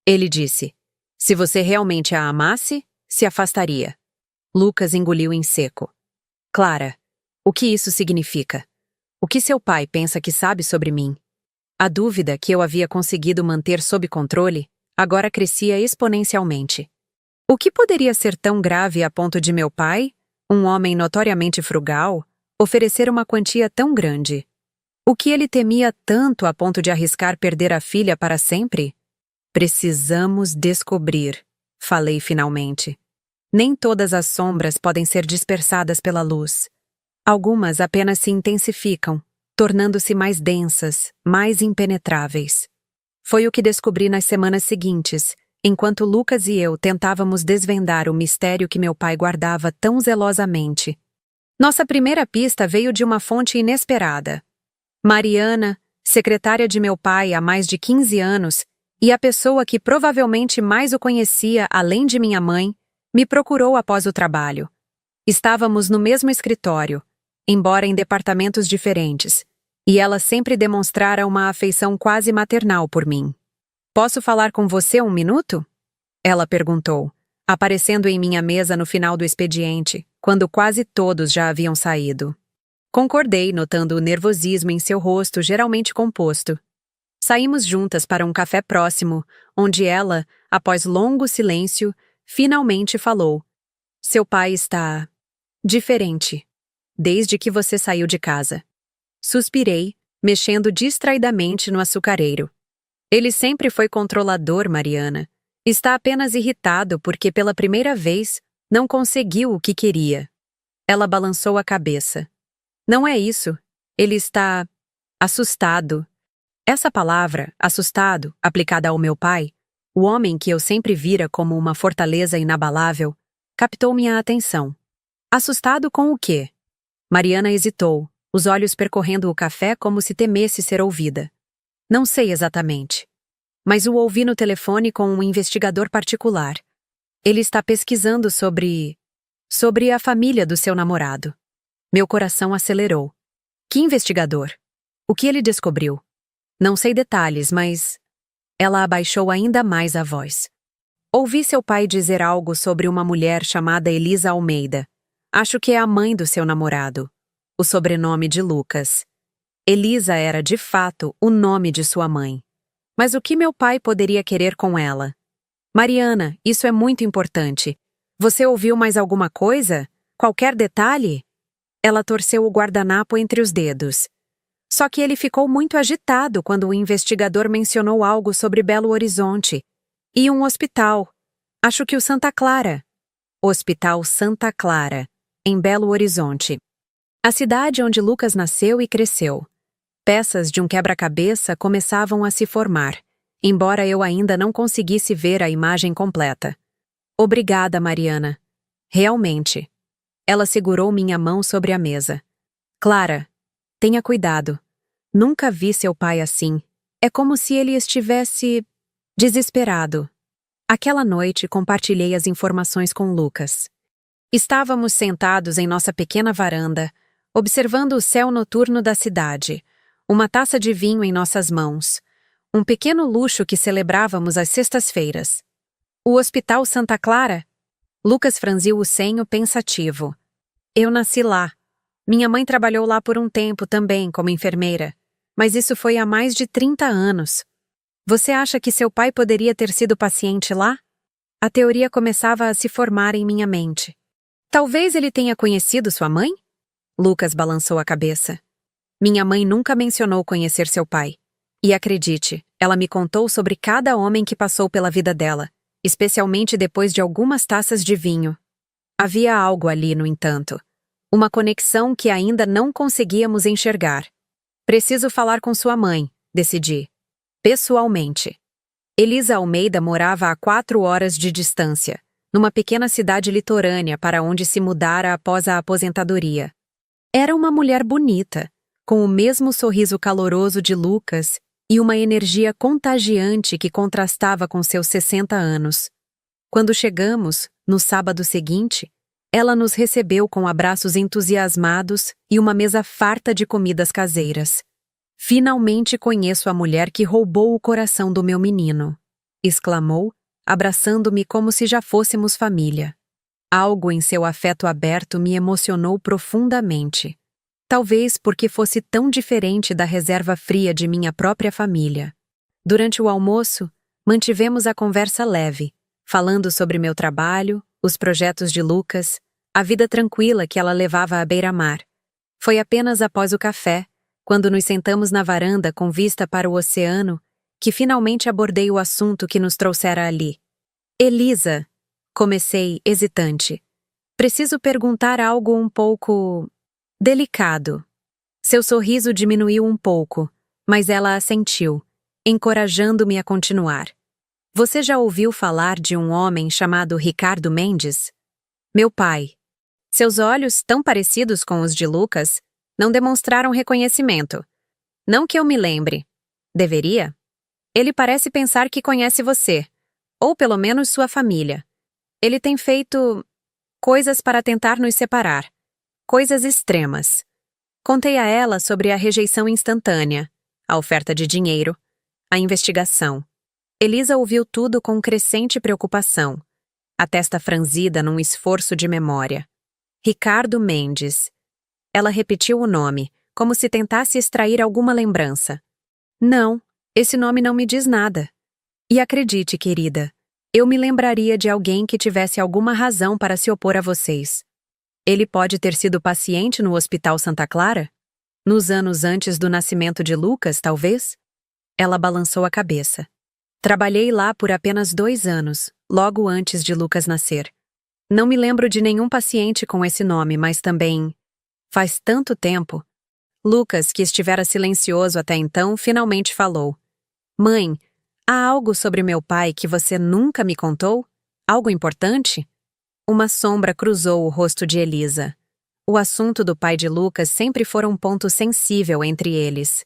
Ele disse, se você realmente a amasse, se afastaria. Lucas engoliu em seco. Clara, o que isso significa? O que seu pai pensa que sabe sobre mim? A dúvida que eu havia conseguido manter sob controle agora crescia exponencialmente. O que poderia ser tão grave a ponto de meu pai, um homem notoriamente frugal, oferecer uma quantia tão grande? O que ele temia tanto a ponto de arriscar perder a filha para sempre? Precisamos descobrir, falei finalmente. Nem todas as sombras podem ser dispersadas pela luz. Algumas apenas se intensificam, tornando-se mais densas, mais impenetráveis. Foi o que descobri nas semanas seguintes, enquanto Lucas e eu tentávamos desvendar o mistério que meu pai guardava tão zelosamente. Nossa primeira pista veio de uma fonte inesperada. Mariana, secretária de meu pai há mais de 15 anos, e a pessoa que provavelmente mais o conhecia além de minha mãe, me procurou após o trabalho. Estávamos no mesmo escritório, embora em departamentos diferentes, e ela sempre demonstrara uma afeição quase maternal por mim. Posso falar com você 1 minuto? Ela perguntou, aparecendo em minha mesa no final do expediente, quando quase todos já haviam saído. Concordei, notando o nervosismo em seu rosto geralmente composto. Saímos juntas para um café próximo, onde ela, após longo silêncio, finalmente falou. Seu pai está... diferente. Desde que você saiu de casa. Suspirei, mexendo distraidamente no açucareiro. Ele sempre foi controlador, Mariana. Está apenas irritado porque, pela primeira vez, não conseguiu o que queria. Ela balançou a cabeça. Não é isso. Ele está... assustado. Essa palavra, assustado, aplicada ao meu pai, o homem que eu sempre vira como uma fortaleza inabalável, captou minha atenção. Assustado com o quê? Mariana hesitou, os olhos percorrendo o café como se temesse ser ouvida. Não sei exatamente. Mas o ouvi no telefone com um investigador particular. Ele está pesquisando sobre a família do seu namorado. Meu coração acelerou. Que investigador? O que ele descobriu? Não sei detalhes, mas... Ela abaixou ainda mais a voz. Ouvi seu pai dizer algo sobre uma mulher chamada Elisa Almeida. Acho que é a mãe do seu namorado. O sobrenome de Lucas. Elisa era, de fato, o nome de sua mãe. Mas o que meu pai poderia querer com ela? Mariana, isso é muito importante. Você ouviu mais alguma coisa? Qualquer detalhe? Ela torceu o guardanapo entre os dedos. Só que ele ficou muito agitado quando o investigador mencionou algo sobre Belo Horizonte. E um hospital. Acho que o Santa Clara. Hospital Santa Clara, em Belo Horizonte. A cidade onde Lucas nasceu e cresceu. Peças de um quebra-cabeça começavam a se formar, embora eu ainda não conseguisse ver a imagem completa. Obrigada, Mariana. Realmente. Ela segurou minha mão sobre a mesa. Clara, tenha cuidado. Nunca vi seu pai assim. É como se ele estivesse... desesperado. Aquela noite compartilhei as informações com Lucas. Estávamos sentados em nossa pequena varanda, observando o céu noturno da cidade, uma taça de vinho em nossas mãos, um pequeno luxo que celebrávamos às sextas-feiras. O Hospital Santa Clara? Lucas franziu o senho pensativo. Eu nasci lá. Minha mãe trabalhou lá por um tempo também como enfermeira, mas isso foi há mais de 30 anos. Você acha que seu pai poderia ter sido paciente lá? A teoria começava a se formar em minha mente. Talvez ele tenha conhecido sua mãe? Lucas balançou a cabeça. Minha mãe nunca mencionou conhecer seu pai. E acredite, ela me contou sobre cada homem que passou pela vida dela, especialmente depois de algumas taças de vinho. Havia algo ali, no entanto. Uma conexão que ainda não conseguíamos enxergar. Preciso falar com sua mãe, decidi. Pessoalmente. Elisa Almeida morava a 4 horas de distância, numa pequena cidade litorânea para onde se mudara após a aposentadoria. Era uma mulher bonita, com o mesmo sorriso caloroso de Lucas e uma energia contagiante que contrastava com seus 60 anos. Quando chegamos, no sábado seguinte, ela nos recebeu com abraços entusiasmados e uma mesa farta de comidas caseiras. Finalmente conheço a mulher que roubou o coração do meu menino, exclamou, abraçando-me como se já fôssemos família. Algo em seu afeto aberto me emocionou profundamente. Talvez porque fosse tão diferente da reserva fria de minha própria família. Durante o almoço, mantivemos a conversa leve, falando sobre meu trabalho, os projetos de Lucas, a vida tranquila que ela levava à beira-mar. Foi apenas após o café, quando nos sentamos na varanda com vista para o oceano, que finalmente abordei o assunto que nos trouxera ali. Elisa, comecei, hesitante. Preciso perguntar algo um pouco... delicado. Seu sorriso diminuiu um pouco, mas ela assentiu, encorajando-me a continuar. Você já ouviu falar de um homem chamado Ricardo Mendes? Meu pai. Seus olhos, tão parecidos com os de Lucas, não demonstraram reconhecimento. Não que eu me lembre. Deveria? Ele parece pensar que conhece você, ou pelo menos sua família. Ele tem feito coisas para tentar nos separar. Coisas extremas. Contei a ela sobre a rejeição instantânea, a oferta de dinheiro, a investigação. Elisa ouviu tudo com crescente preocupação, a testa franzida num esforço de memória. Ricardo Mendes. Ela repetiu o nome, como se tentasse extrair alguma lembrança. Não, esse nome não me diz nada. E acredite, querida, eu me lembraria de alguém que tivesse alguma razão para se opor a vocês. Ele pode ter sido paciente no Hospital Santa Clara? Nos anos antes do nascimento de Lucas, talvez? Ela balançou a cabeça. Trabalhei lá por apenas 2 anos, logo antes de Lucas nascer. Não me lembro de nenhum paciente com esse nome, mas também... Faz tanto tempo. Lucas, que estivera silencioso até então, finalmente falou. Mãe, há algo sobre meu pai que você nunca me contou? Algo importante? Uma sombra cruzou o rosto de Elisa. O assunto do pai de Lucas sempre fora um ponto sensível entre eles.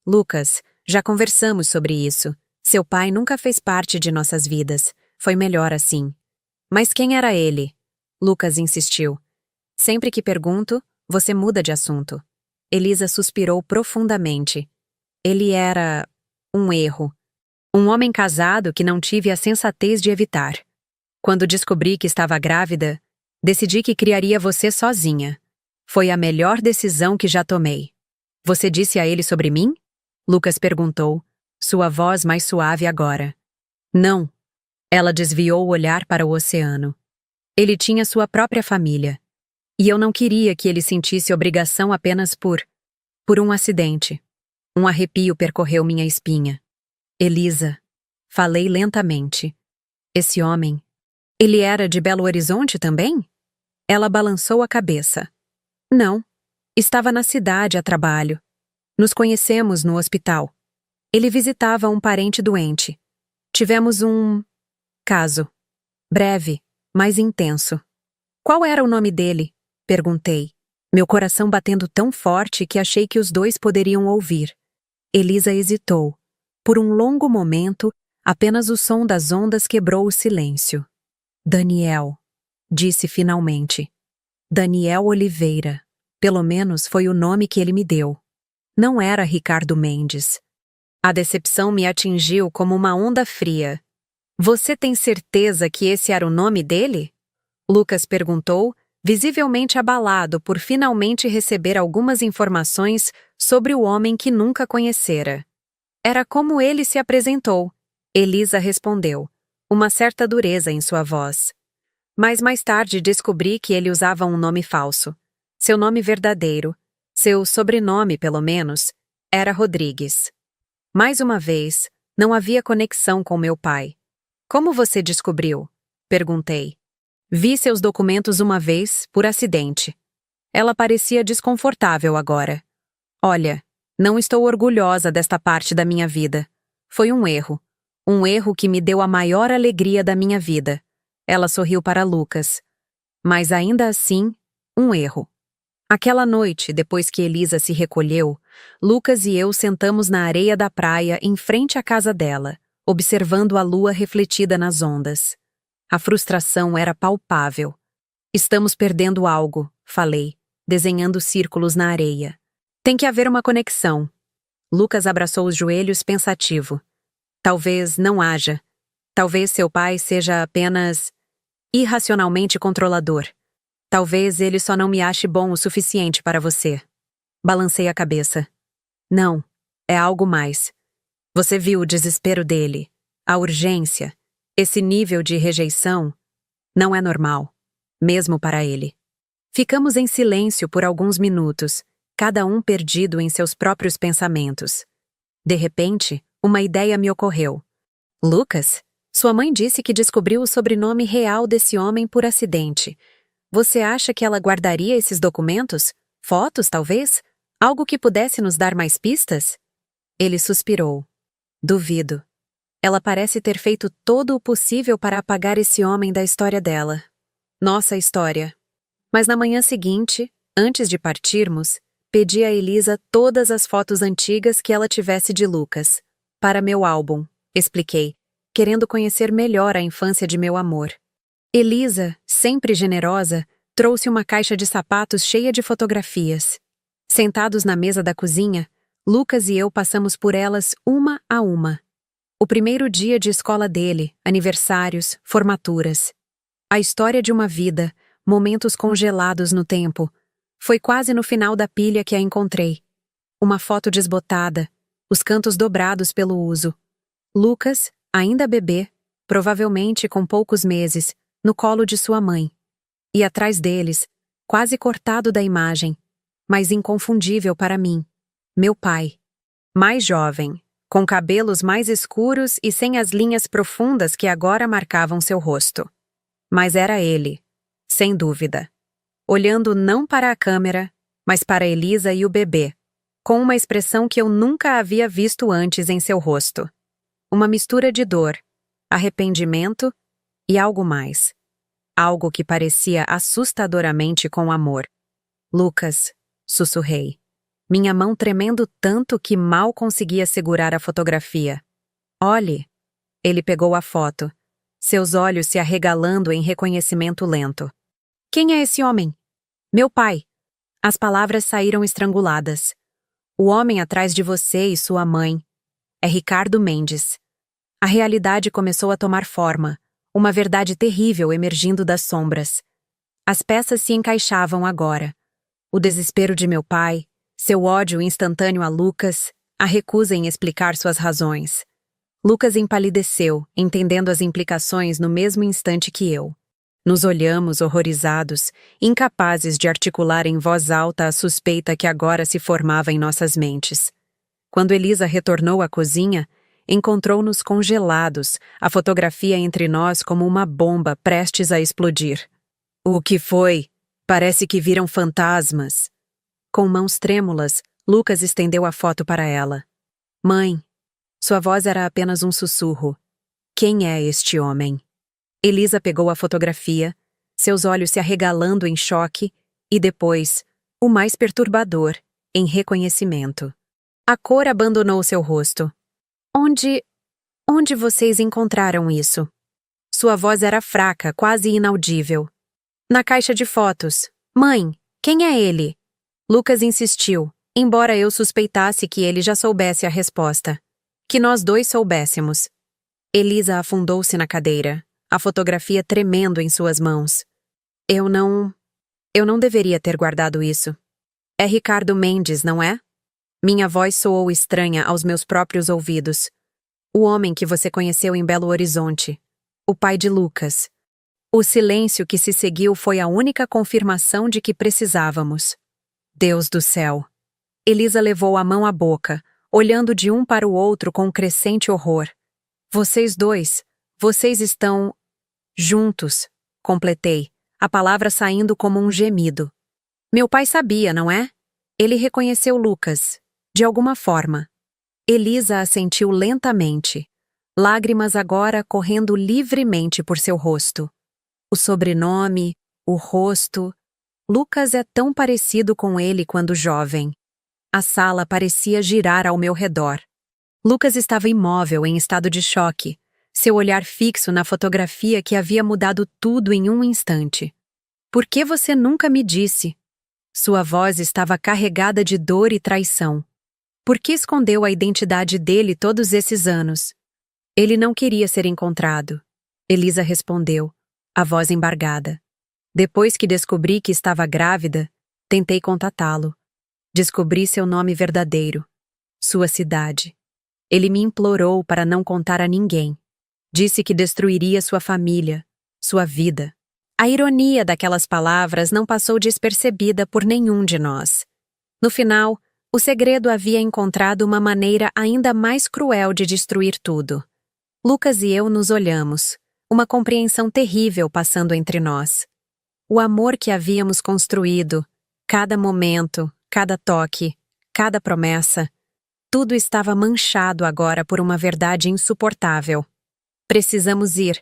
Lucas, já conversamos sobre isso. Seu pai nunca fez parte de nossas vidas. Foi melhor assim. Mas quem era ele? Lucas insistiu. Sempre que pergunto, você muda de assunto. Elisa suspirou profundamente. Ele era um erro. Um homem casado que não tive a sensatez de evitar. Quando descobri que estava grávida, decidi que criaria você sozinha. Foi a melhor decisão que já tomei. Você disse a ele sobre mim? Lucas perguntou, sua voz mais suave agora. Não. Ela desviou o olhar para o oceano. Ele tinha sua própria família. E eu não queria que ele sentisse obrigação apenas por um acidente. Um arrepio percorreu minha espinha. Elisa. Falei lentamente. Esse homem. Ele era de Belo Horizonte também? Ela balançou a cabeça. Não. Estava na cidade a trabalho. Nos conhecemos no hospital. Ele visitava um parente doente. Tivemos um caso. Breve, mas intenso. Qual era o nome dele? Perguntei, meu coração batendo tão forte que achei que os dois poderiam ouvir. Elisa hesitou. Por um longo momento, apenas o som das ondas quebrou o silêncio. Daniel, disse finalmente. Daniel Oliveira. Pelo menos foi o nome que ele me deu. Não era Ricardo Mendes. A decepção me atingiu como uma onda fria. Você tem certeza que esse era o nome dele? Lucas perguntou, visivelmente abalado por finalmente receber algumas informações sobre o homem que nunca conhecera. Era como ele se apresentou. Elisa respondeu, uma certa dureza em sua voz. Mas mais tarde descobri que ele usava um nome falso. Seu nome verdadeiro, seu sobrenome pelo menos, era Rodrigues. Mais uma vez, não havia conexão com meu pai. Como você descobriu? Perguntei. Vi seus documentos uma vez, por acidente. Ela parecia desconfortável agora. Olha, não estou orgulhosa desta parte da minha vida. Foi um erro. Um erro que me deu a maior alegria da minha vida. Ela sorriu para Lucas. Mas ainda assim, um erro. Aquela noite, depois que Elisa se recolheu, Lucas e eu sentamos na areia da praia em frente à casa dela, observando a lua refletida nas ondas. A frustração era palpável. Estamos perdendo algo, falei, desenhando círculos na areia. Tem que haver uma conexão. Lucas abraçou os joelhos pensativo. Talvez não haja. Talvez seu pai seja apenas irracionalmente controlador. Talvez ele só não me ache bom o suficiente para você. Balancei a cabeça. Não, é algo mais. Você viu o desespero dele, a urgência, esse nível de rejeição. Não é normal, mesmo para ele. Ficamos em silêncio por alguns minutos, cada um perdido em seus próprios pensamentos. De repente, uma ideia me ocorreu. Lucas, sua mãe disse que descobriu o sobrenome real desse homem por acidente. Você acha que ela guardaria esses documentos? Fotos, talvez? Algo que pudesse nos dar mais pistas? Ele suspirou. Duvido. Ela parece ter feito todo o possível para apagar esse homem da história dela. Nossa história. Mas na manhã seguinte, antes de partirmos, pedi a Elisa todas as fotos antigas que ela tivesse de Lucas. Para meu álbum, expliquei, querendo conhecer melhor a infância de meu amor. Elisa, sempre generosa, trouxe uma caixa de sapatos cheia de fotografias. Sentados na mesa da cozinha, Lucas e eu passamos por elas uma a uma. O primeiro dia de escola dele, aniversários, formaturas. A história de uma vida, momentos congelados no tempo. Foi quase no final da pilha que a encontrei. Uma foto desbotada, os cantos dobrados pelo uso. Lucas, ainda bebê, provavelmente com poucos meses, no colo de sua mãe. E atrás deles, quase cortado da imagem, mas inconfundível para mim, meu pai. Mais jovem, com cabelos mais escuros e sem as linhas profundas que agora marcavam seu rosto. Mas era ele, sem dúvida. Olhando não para a câmera, mas para Elisa e o bebê, com uma expressão que eu nunca havia visto antes em seu rosto. Uma mistura de dor, arrependimento e algo mais. Algo que parecia assustadoramente com amor. Lucas, sussurrei. Minha mão tremendo tanto que mal conseguia segurar a fotografia. Olhe. Ele pegou a foto, seus olhos se arregalando em reconhecimento lento. Quem é esse homem? Meu pai. As palavras saíram estranguladas. O homem atrás de você e sua mãe. É Ricardo Mendes. A realidade começou a tomar forma, uma verdade terrível emergindo das sombras. As peças se encaixavam agora. O desespero de meu pai, seu ódio instantâneo a Lucas, a recusa em explicar suas razões. Lucas empalideceu, entendendo as implicações no mesmo instante que eu. Nos olhamos horrorizados, incapazes de articular em voz alta a suspeita que agora se formava em nossas mentes. Quando Elisa retornou à cozinha, encontrou-nos congelados, a fotografia entre nós como uma bomba prestes a explodir. O que foi? Parece que viram fantasmas. Com mãos trêmulas, Lucas estendeu a foto para ela. Mãe. Sua voz era apenas um sussurro. Quem é este homem? Elisa pegou a fotografia, seus olhos se arregalando em choque, e depois, o mais perturbador, em reconhecimento. A cor abandonou seu rosto. Onde vocês encontraram isso? Sua voz era fraca, quase inaudível. Na caixa de fotos. Mãe, quem é ele? Lucas insistiu, embora eu suspeitasse que ele já soubesse a resposta. Que nós dois soubéssemos. Elisa afundou-se na cadeira, a fotografia tremendo em suas mãos. Eu não deveria ter guardado isso. É Ricardo Mendes, não é? Minha voz soou estranha aos meus próprios ouvidos. O homem que você conheceu em Belo Horizonte. O pai de Lucas. O silêncio que se seguiu foi a única confirmação de que precisávamos. Deus do céu. Elisa levou a mão à boca, olhando de um para o outro com crescente horror. Vocês dois, vocês estão... juntos, completei, a palavra saindo como um gemido. Meu pai sabia, não é? Ele reconheceu Lucas, de alguma forma. Elisa assentiu lentamente, lágrimas agora correndo livremente por seu rosto. O sobrenome, o rosto... Lucas é tão parecido com ele quando jovem. A sala parecia girar ao meu redor. Lucas estava imóvel em estado de choque, seu olhar fixo na fotografia que havia mudado tudo em um instante. Por que você nunca me disse? Sua voz estava carregada de dor e traição. Por que escondeu a identidade dele todos esses anos? Ele não queria ser encontrado. Elisa respondeu, a voz embargada. Depois que descobri que estava grávida, tentei contatá-lo. Descobri seu nome verdadeiro, sua cidade. Ele me implorou para não contar a ninguém. Disse que destruiria sua família, sua vida. A ironia daquelas palavras não passou despercebida por nenhum de nós. No final, o segredo havia encontrado uma maneira ainda mais cruel de destruir tudo. Lucas e eu nos olhamos, uma compreensão terrível passando entre nós. O amor que havíamos construído, cada momento, cada toque, cada promessa, tudo estava manchado agora por uma verdade insuportável. Precisamos ir,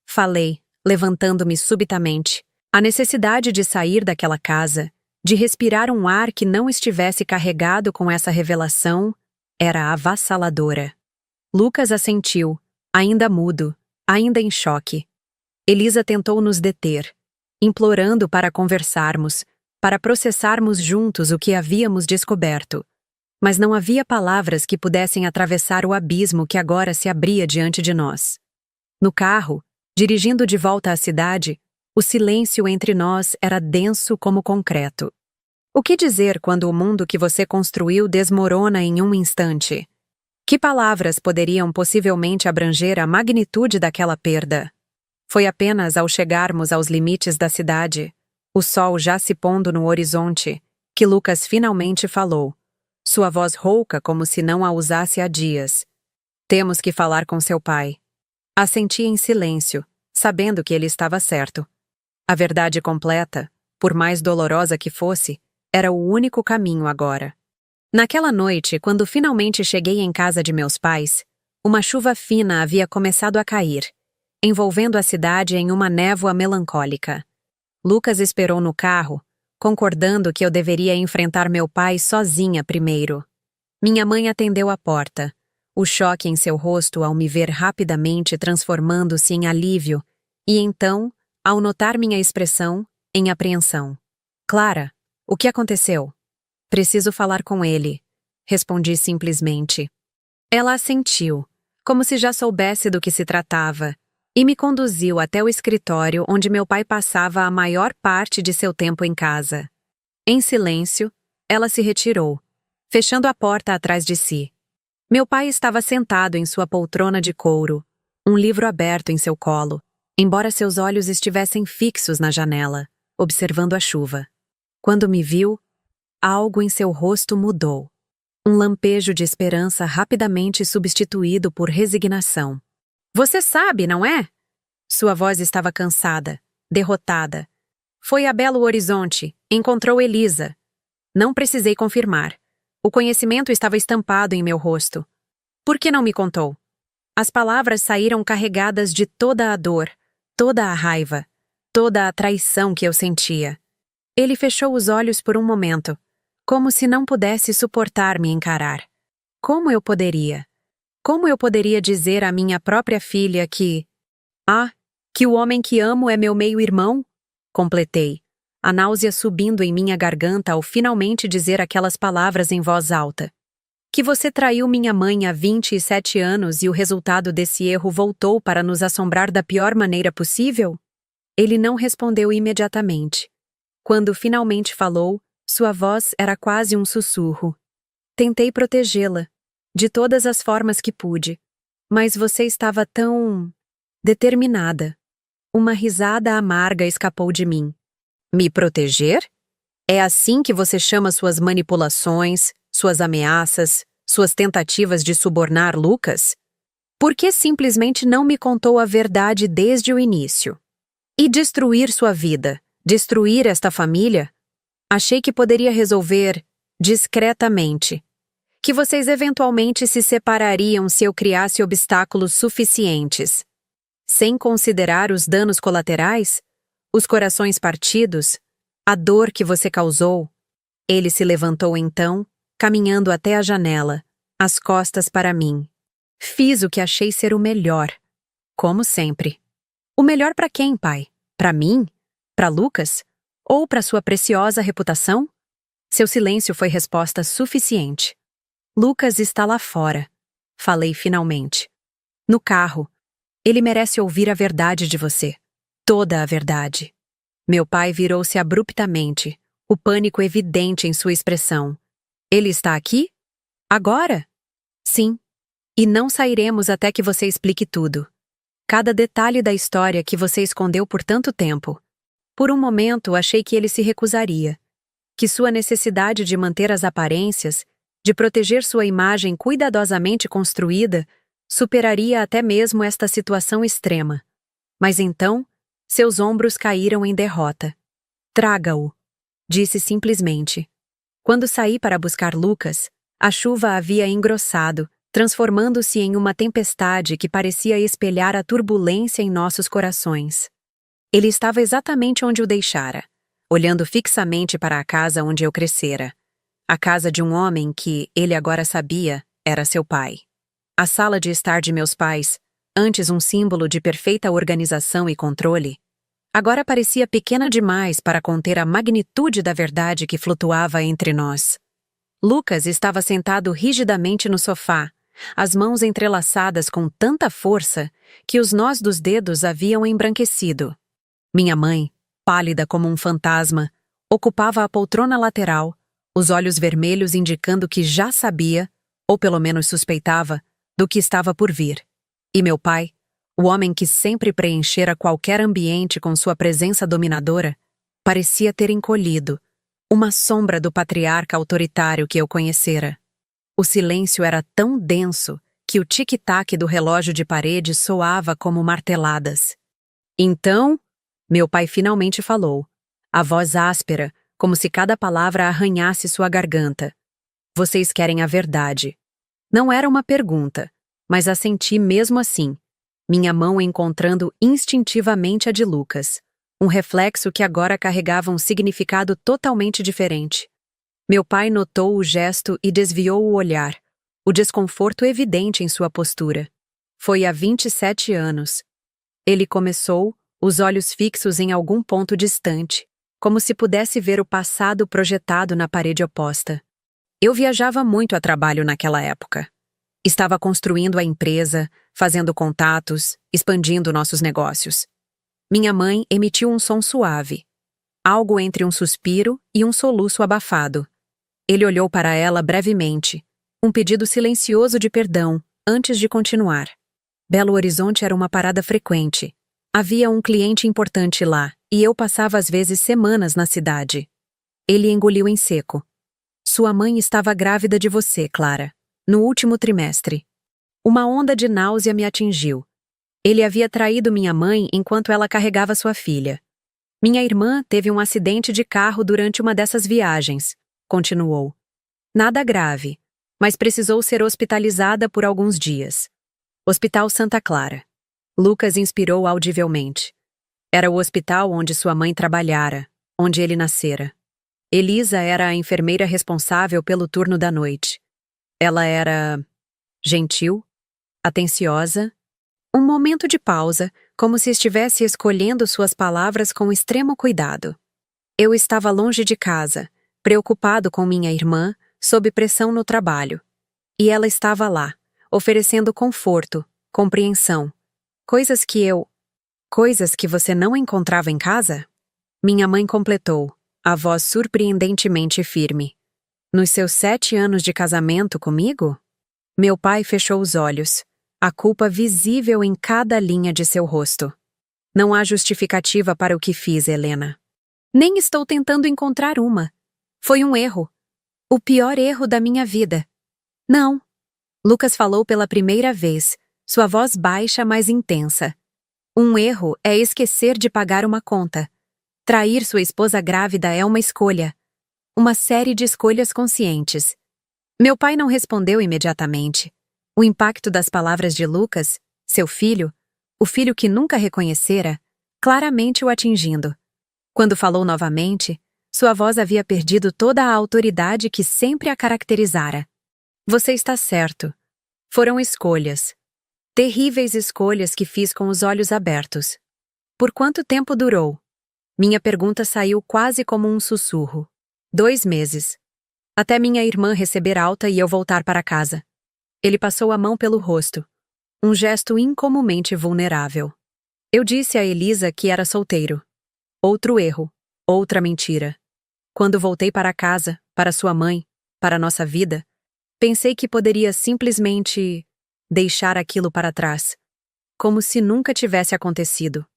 falei, levantando-me subitamente. A necessidade de sair daquela casa, de respirar um ar que não estivesse carregado com essa revelação, era avassaladora. Lucas assentiu, ainda mudo, ainda em choque. Elisa tentou nos deter, implorando para conversarmos, para processarmos juntos o que havíamos descoberto. Mas não havia palavras que pudessem atravessar o abismo que agora se abria diante de nós. No carro, dirigindo de volta à cidade, o silêncio entre nós era denso como concreto. O que dizer quando o mundo que você construiu desmorona em um instante? Que palavras poderiam possivelmente abranger a magnitude daquela perda? Foi apenas ao chegarmos aos limites da cidade, o sol já se pondo no horizonte, que Lucas finalmente falou, sua voz rouca como se não a usasse há dias. Temos que falar com seu pai. Assenti em silêncio, sabendo que ele estava certo. A verdade completa, por mais dolorosa que fosse, era o único caminho agora. Naquela noite, quando finalmente cheguei em casa de meus pais, uma chuva fina havia começado a cair, envolvendo a cidade em uma névoa melancólica. Lucas esperou no carro, concordando que eu deveria enfrentar meu pai sozinha primeiro. Minha mãe atendeu a porta, o choque em seu rosto ao me ver rapidamente transformando-se em alívio, e então, ao notar minha expressão, em apreensão. Clara, o que aconteceu? Preciso falar com ele, respondi simplesmente. Ela assentiu, como se já soubesse do que se tratava, e me conduziu até o escritório onde meu pai passava a maior parte de seu tempo em casa. Em silêncio, ela se retirou, fechando a porta atrás de si. Meu pai estava sentado em sua poltrona de couro, um livro aberto em seu colo, embora seus olhos estivessem fixos na janela, observando a chuva. Quando me viu, algo em seu rosto mudou. Um lampejo de esperança rapidamente substituído por resignação. Você sabe, não é? Sua voz estava cansada, derrotada. Foi a Belo Horizonte, encontrou Elisa. Não precisei confirmar. O conhecimento estava estampado em meu rosto. Por que não me contou? As palavras saíram carregadas de toda a dor, toda a raiva, toda a traição que eu sentia. Ele fechou os olhos por um momento, como se não pudesse suportar me encarar. Como eu poderia? Como eu poderia dizer à minha própria filha que... que o homem que amo é meu meio-irmão? Completei, a náusea subindo em minha garganta ao finalmente dizer aquelas palavras em voz alta. Que você traiu minha mãe há 27 anos e o resultado desse erro voltou para nos assombrar da pior maneira possível? Ele não respondeu imediatamente. Quando finalmente falou, sua voz era quase um sussurro. Tentei protegê-la, de todas as formas que pude, mas você estava tão... determinada. Uma risada amarga escapou de mim. Me proteger? É assim que você chama suas manipulações, suas ameaças, suas tentativas de subornar Lucas? Por que simplesmente não me contou a verdade desde o início? E destruir sua vida, destruir esta família? Achei que poderia resolver discretamente. Que vocês eventualmente se separariam se eu criasse obstáculos suficientes. Sem considerar os danos colaterais, os corações partidos, a dor que você causou. Ele se levantou então, caminhando até a janela, as costas para mim. Fiz o que achei ser o melhor, como sempre. O melhor para quem, pai? Para mim? Para Lucas? Ou para sua preciosa reputação? Seu silêncio foi resposta suficiente. Lucas está lá fora, falei finalmente. No carro. Ele merece ouvir a verdade de você. Toda a verdade. Meu pai virou-se abruptamente, o pânico evidente em sua expressão. Ele está aqui? Agora? Sim. E não sairemos até que você explique tudo. Cada detalhe da história que você escondeu por tanto tempo. Por um momento, achei que ele se recusaria. Que sua necessidade de manter as aparências, de proteger sua imagem cuidadosamente construída, superaria até mesmo esta situação extrema. Mas então, seus ombros caíram em derrota. Traga-o, disse simplesmente. Quando saí para buscar Lucas, a chuva havia engrossado, transformando-se em uma tempestade que parecia espelhar a turbulência em nossos corações. Ele estava exatamente onde o deixara, olhando fixamente para a casa onde eu crescera. A casa de um homem que, ele agora sabia, era seu pai. A sala de estar de meus pais, antes um símbolo de perfeita organização e controle, agora parecia pequena demais para conter a magnitude da verdade que flutuava entre nós. Lucas estava sentado rigidamente no sofá, as mãos entrelaçadas com tanta força que os nós dos dedos haviam embranquecido. Minha mãe, pálida como um fantasma, ocupava a poltrona lateral, os olhos vermelhos indicando que já sabia, ou pelo menos suspeitava, do que estava por vir. E meu pai, o homem que sempre preenchera qualquer ambiente com sua presença dominadora, parecia ter encolhido, uma sombra do patriarca autoritário que eu conhecera. O silêncio era tão denso que o tic-tac do relógio de parede soava como marteladas. Então, meu pai finalmente falou, a voz áspera, como se cada palavra arranhasse sua garganta. Vocês querem a verdade. Não era uma pergunta, mas assenti mesmo assim, minha mão encontrando instintivamente a de Lucas. um reflexo que agora carregava um significado totalmente diferente. Meu pai notou o gesto e desviou o olhar, o desconforto evidente em sua postura. Foi há 27 anos. Ele começou, os olhos fixos em algum ponto distante, como se pudesse ver o passado projetado na parede oposta. Eu viajava muito a trabalho naquela época. Estava construindo a empresa, fazendo contatos, expandindo nossos negócios. Minha mãe emitiu um som suave, algo entre um suspiro e um soluço abafado. Ele olhou para ela brevemente, um pedido silencioso de perdão, antes de continuar. Belo Horizonte era uma parada frequente. Havia um cliente importante lá, e eu passava às vezes semanas na cidade. Ele engoliu em seco. Sua mãe estava grávida de você, Clara, no último trimestre. Uma onda de náusea me atingiu. Ele havia traído minha mãe enquanto ela carregava sua filha. Minha irmã teve um acidente de carro durante uma dessas viagens, continuou. Nada grave, mas precisou ser hospitalizada por alguns dias. Hospital Santa Clara. Lucas inspirou audivelmente. Era o hospital onde sua mãe trabalhara, onde ele nascera. Elisa era a enfermeira responsável pelo turno da noite. Ela era gentil, atenciosa. Um momento de pausa, como se estivesse escolhendo suas palavras com extremo cuidado. Eu estava longe de casa, preocupado com minha irmã, sob pressão no trabalho. E ela estava lá, oferecendo conforto, compreensão. Coisas que você não encontrava em casa? Minha mãe completou, a voz surpreendentemente firme. Nos seus 7 anos de casamento comigo? Meu pai fechou os olhos, a culpa visível em cada linha de seu rosto. Não há justificativa para o que fiz, Helena. Nem estou tentando encontrar uma. Foi um erro. O pior erro da minha vida. Não. Lucas falou pela primeira vez, sua voz baixa, mas intensa. Um erro é esquecer de pagar uma conta. Trair sua esposa grávida é uma escolha. Uma série de escolhas conscientes. Meu pai não respondeu imediatamente. O impacto das palavras de Lucas, seu filho, o filho que nunca reconhecera, claramente o atingindo. Quando falou novamente, sua voz havia perdido toda a autoridade que sempre a caracterizara. Você está certo. Foram escolhas. Terríveis escolhas que fiz com os olhos abertos. Por quanto tempo durou? Minha pergunta saiu quase como um sussurro. 2 meses. Até minha irmã receber alta e eu voltar para casa. Ele passou a mão pelo rosto. Um gesto incomumente vulnerável. Eu disse a Elisa que era solteiro. Outro erro. Outra mentira. Quando voltei para casa, para sua mãe, para nossa vida, pensei que poderia simplesmente deixar aquilo para trás. Como se nunca tivesse acontecido.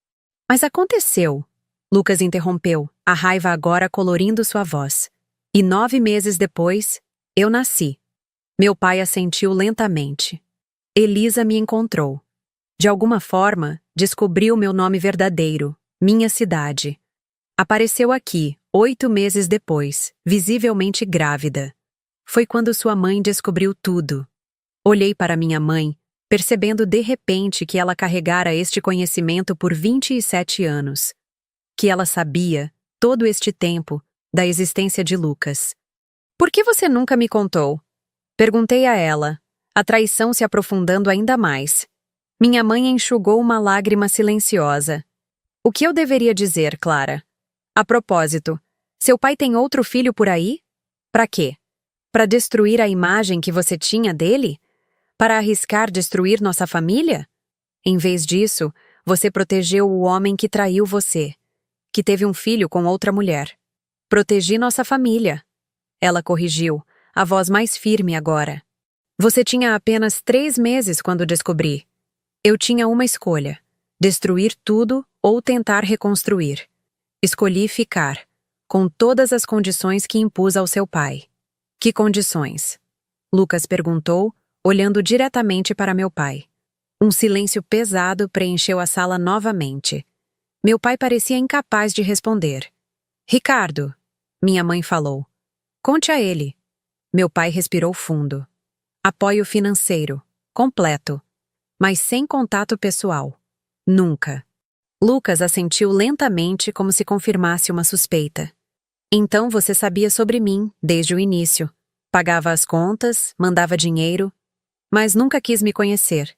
Mas aconteceu. Lucas interrompeu, a raiva agora colorindo sua voz. E 9 meses depois, eu nasci. Meu pai assentiu lentamente. Elisa me encontrou. De alguma forma, descobriu meu nome verdadeiro, minha cidade. Apareceu aqui, 8 meses depois, visivelmente grávida. Foi quando sua mãe descobriu tudo. Olhei para minha mãe, percebendo de repente que ela carregara este conhecimento por 27 anos. Que ela sabia, todo este tempo, da existência de Lucas. Por que você nunca me contou? Perguntei a ela, a traição se aprofundando ainda mais. Minha mãe enxugou uma lágrima silenciosa. O que eu deveria dizer, Clara? A propósito, seu pai tem outro filho por aí? Para quê? Para destruir a imagem que você tinha dele? Para arriscar destruir nossa família? Em vez disso, você protegeu o homem que traiu você, que teve um filho com outra mulher. Protegi nossa família. Ela corrigiu, a voz mais firme agora. Você tinha apenas 3 meses quando descobri. Eu tinha uma escolha: destruir tudo ou tentar reconstruir. Escolhi ficar, com todas as condições que impus ao seu pai. Que condições? Lucas perguntou, olhando diretamente para meu pai. Um silêncio pesado preencheu a sala novamente. Meu pai parecia incapaz de responder. Ricardo, minha mãe falou. Conte a ele. Meu pai respirou fundo. Apoio financeiro, completo, mas sem contato pessoal. Nunca. Lucas assentiu lentamente como se confirmasse uma suspeita. Então você sabia sobre mim, desde o início. Pagava as contas, mandava dinheiro, mas nunca quis me conhecer.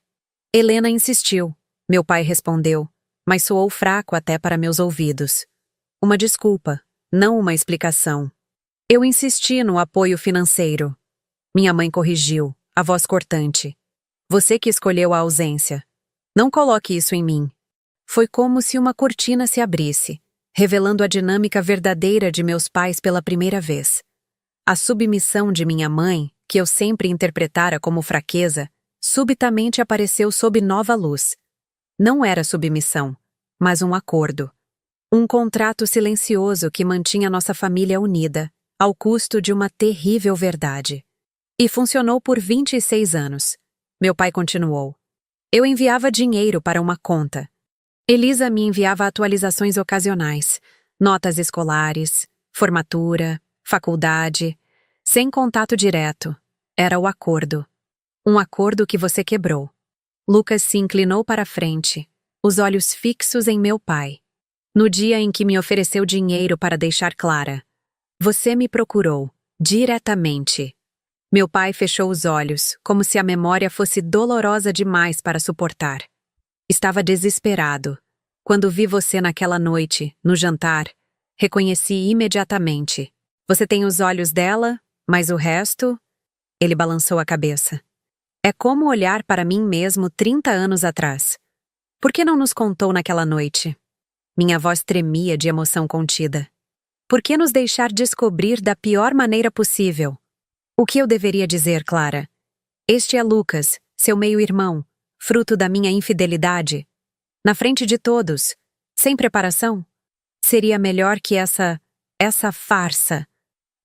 Helena insistiu. Meu pai respondeu, mas soou fraco até para meus ouvidos. Uma desculpa, não uma explicação. Eu insisti no apoio financeiro. Minha mãe corrigiu, a voz cortante. Você que escolheu a ausência. Não coloque isso em mim. Foi como se uma cortina se abrisse, revelando a dinâmica verdadeira de meus pais pela primeira vez. A submissão de minha mãe, que eu sempre interpretara como fraqueza, subitamente apareceu sob nova luz. Não era submissão, mas um acordo. Um contrato silencioso que mantinha nossa família unida, ao custo de uma terrível verdade. E funcionou por 26 anos. Meu pai continuou. Eu enviava dinheiro para uma conta. Elisa me enviava atualizações ocasionais, notas escolares, formatura, faculdade, sem contato direto. Era o acordo. Um acordo que você quebrou. Lucas se inclinou para a frente, os olhos fixos em meu pai. No dia em que me ofereceu dinheiro para deixar clara. Você me procurou, diretamente. Meu pai fechou os olhos, como se a memória fosse dolorosa demais para suportar. Estava desesperado. Quando vi você naquela noite, no jantar, reconheci imediatamente. Você tem os olhos dela, mas o resto... Ele balançou a cabeça. É como olhar para mim mesmo 30 anos atrás. Por que não nos contou naquela noite? Minha voz tremia de emoção contida. Por que nos deixar descobrir da pior maneira possível? O que eu deveria dizer, Clara? Este é Lucas, seu meio-irmão, fruto da minha infidelidade. Na frente de todos, sem preparação? Seria melhor que essa farsa.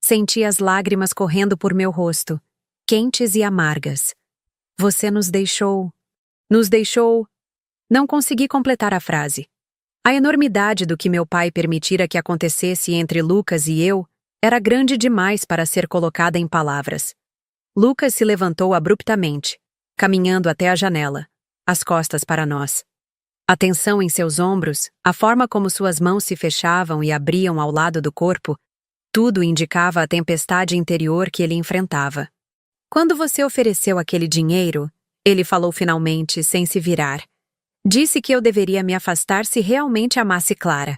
Senti as lágrimas correndo por meu rosto, quentes e amargas. Você nos deixou... Não consegui completar a frase. A enormidade do que meu pai permitira que acontecesse entre Lucas e eu era grande demais para ser colocada em palavras. Lucas se levantou abruptamente, caminhando até a janela, as costas para nós. A tensão em seus ombros, a forma como suas mãos se fechavam e abriam ao lado do corpo, tudo indicava a tempestade interior que ele enfrentava. Quando você ofereceu aquele dinheiro, ele falou finalmente, sem se virar. Disse que eu deveria me afastar se realmente amasse Clara.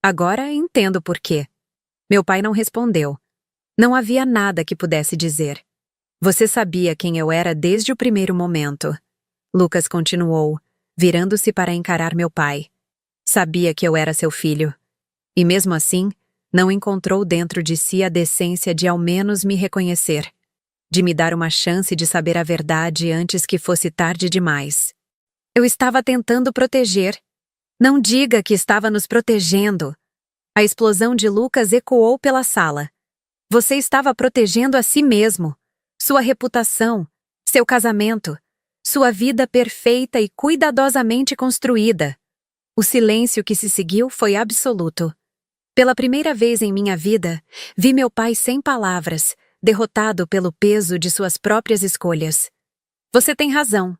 Agora entendo por quê. Meu pai não respondeu. Não havia nada que pudesse dizer. Você sabia quem eu era desde o primeiro momento. Lucas continuou, virando-se para encarar meu pai. Sabia que eu era seu filho. E mesmo assim, não encontrou dentro de si a decência de ao menos me reconhecer. De me dar uma chance de saber a verdade antes que fosse tarde demais. Eu estava tentando proteger. Não diga que estava nos protegendo. A explosão de Lucas ecoou pela sala. Você estava protegendo a si mesmo, sua reputação, seu casamento, sua vida perfeita e cuidadosamente construída. O silêncio que se seguiu foi absoluto. Pela primeira vez em minha vida, vi meu pai sem palavras, derrotado pelo peso de suas próprias escolhas. Você tem razão.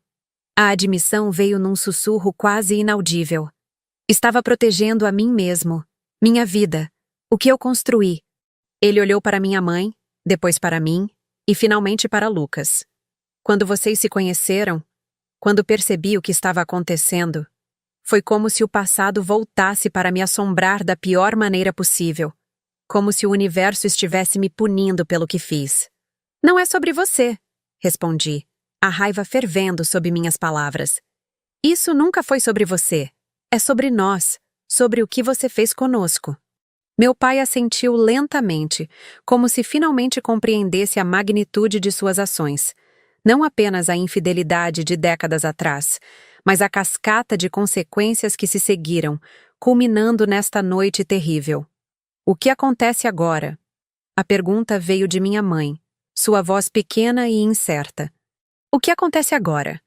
A admissão veio num sussurro quase inaudível. Estava protegendo a mim mesmo, minha vida, o que eu construí. Ele olhou para minha mãe, depois para mim e finalmente para Lucas. Quando vocês se conheceram, quando percebi o que estava acontecendo, foi como se o passado voltasse para me assombrar da pior maneira possível, como se o universo estivesse me punindo pelo que fiz. Não é sobre você, respondi, a raiva fervendo sob minhas palavras. Isso nunca foi sobre você. É sobre nós, sobre o que você fez conosco. Meu pai assentiu lentamente, como se finalmente compreendesse a magnitude de suas ações. Não apenas a infidelidade de décadas atrás, mas a cascata de consequências que se seguiram, culminando nesta noite terrível. O que acontece agora? A pergunta veio de minha mãe, sua voz pequena e incerta. O que acontece agora?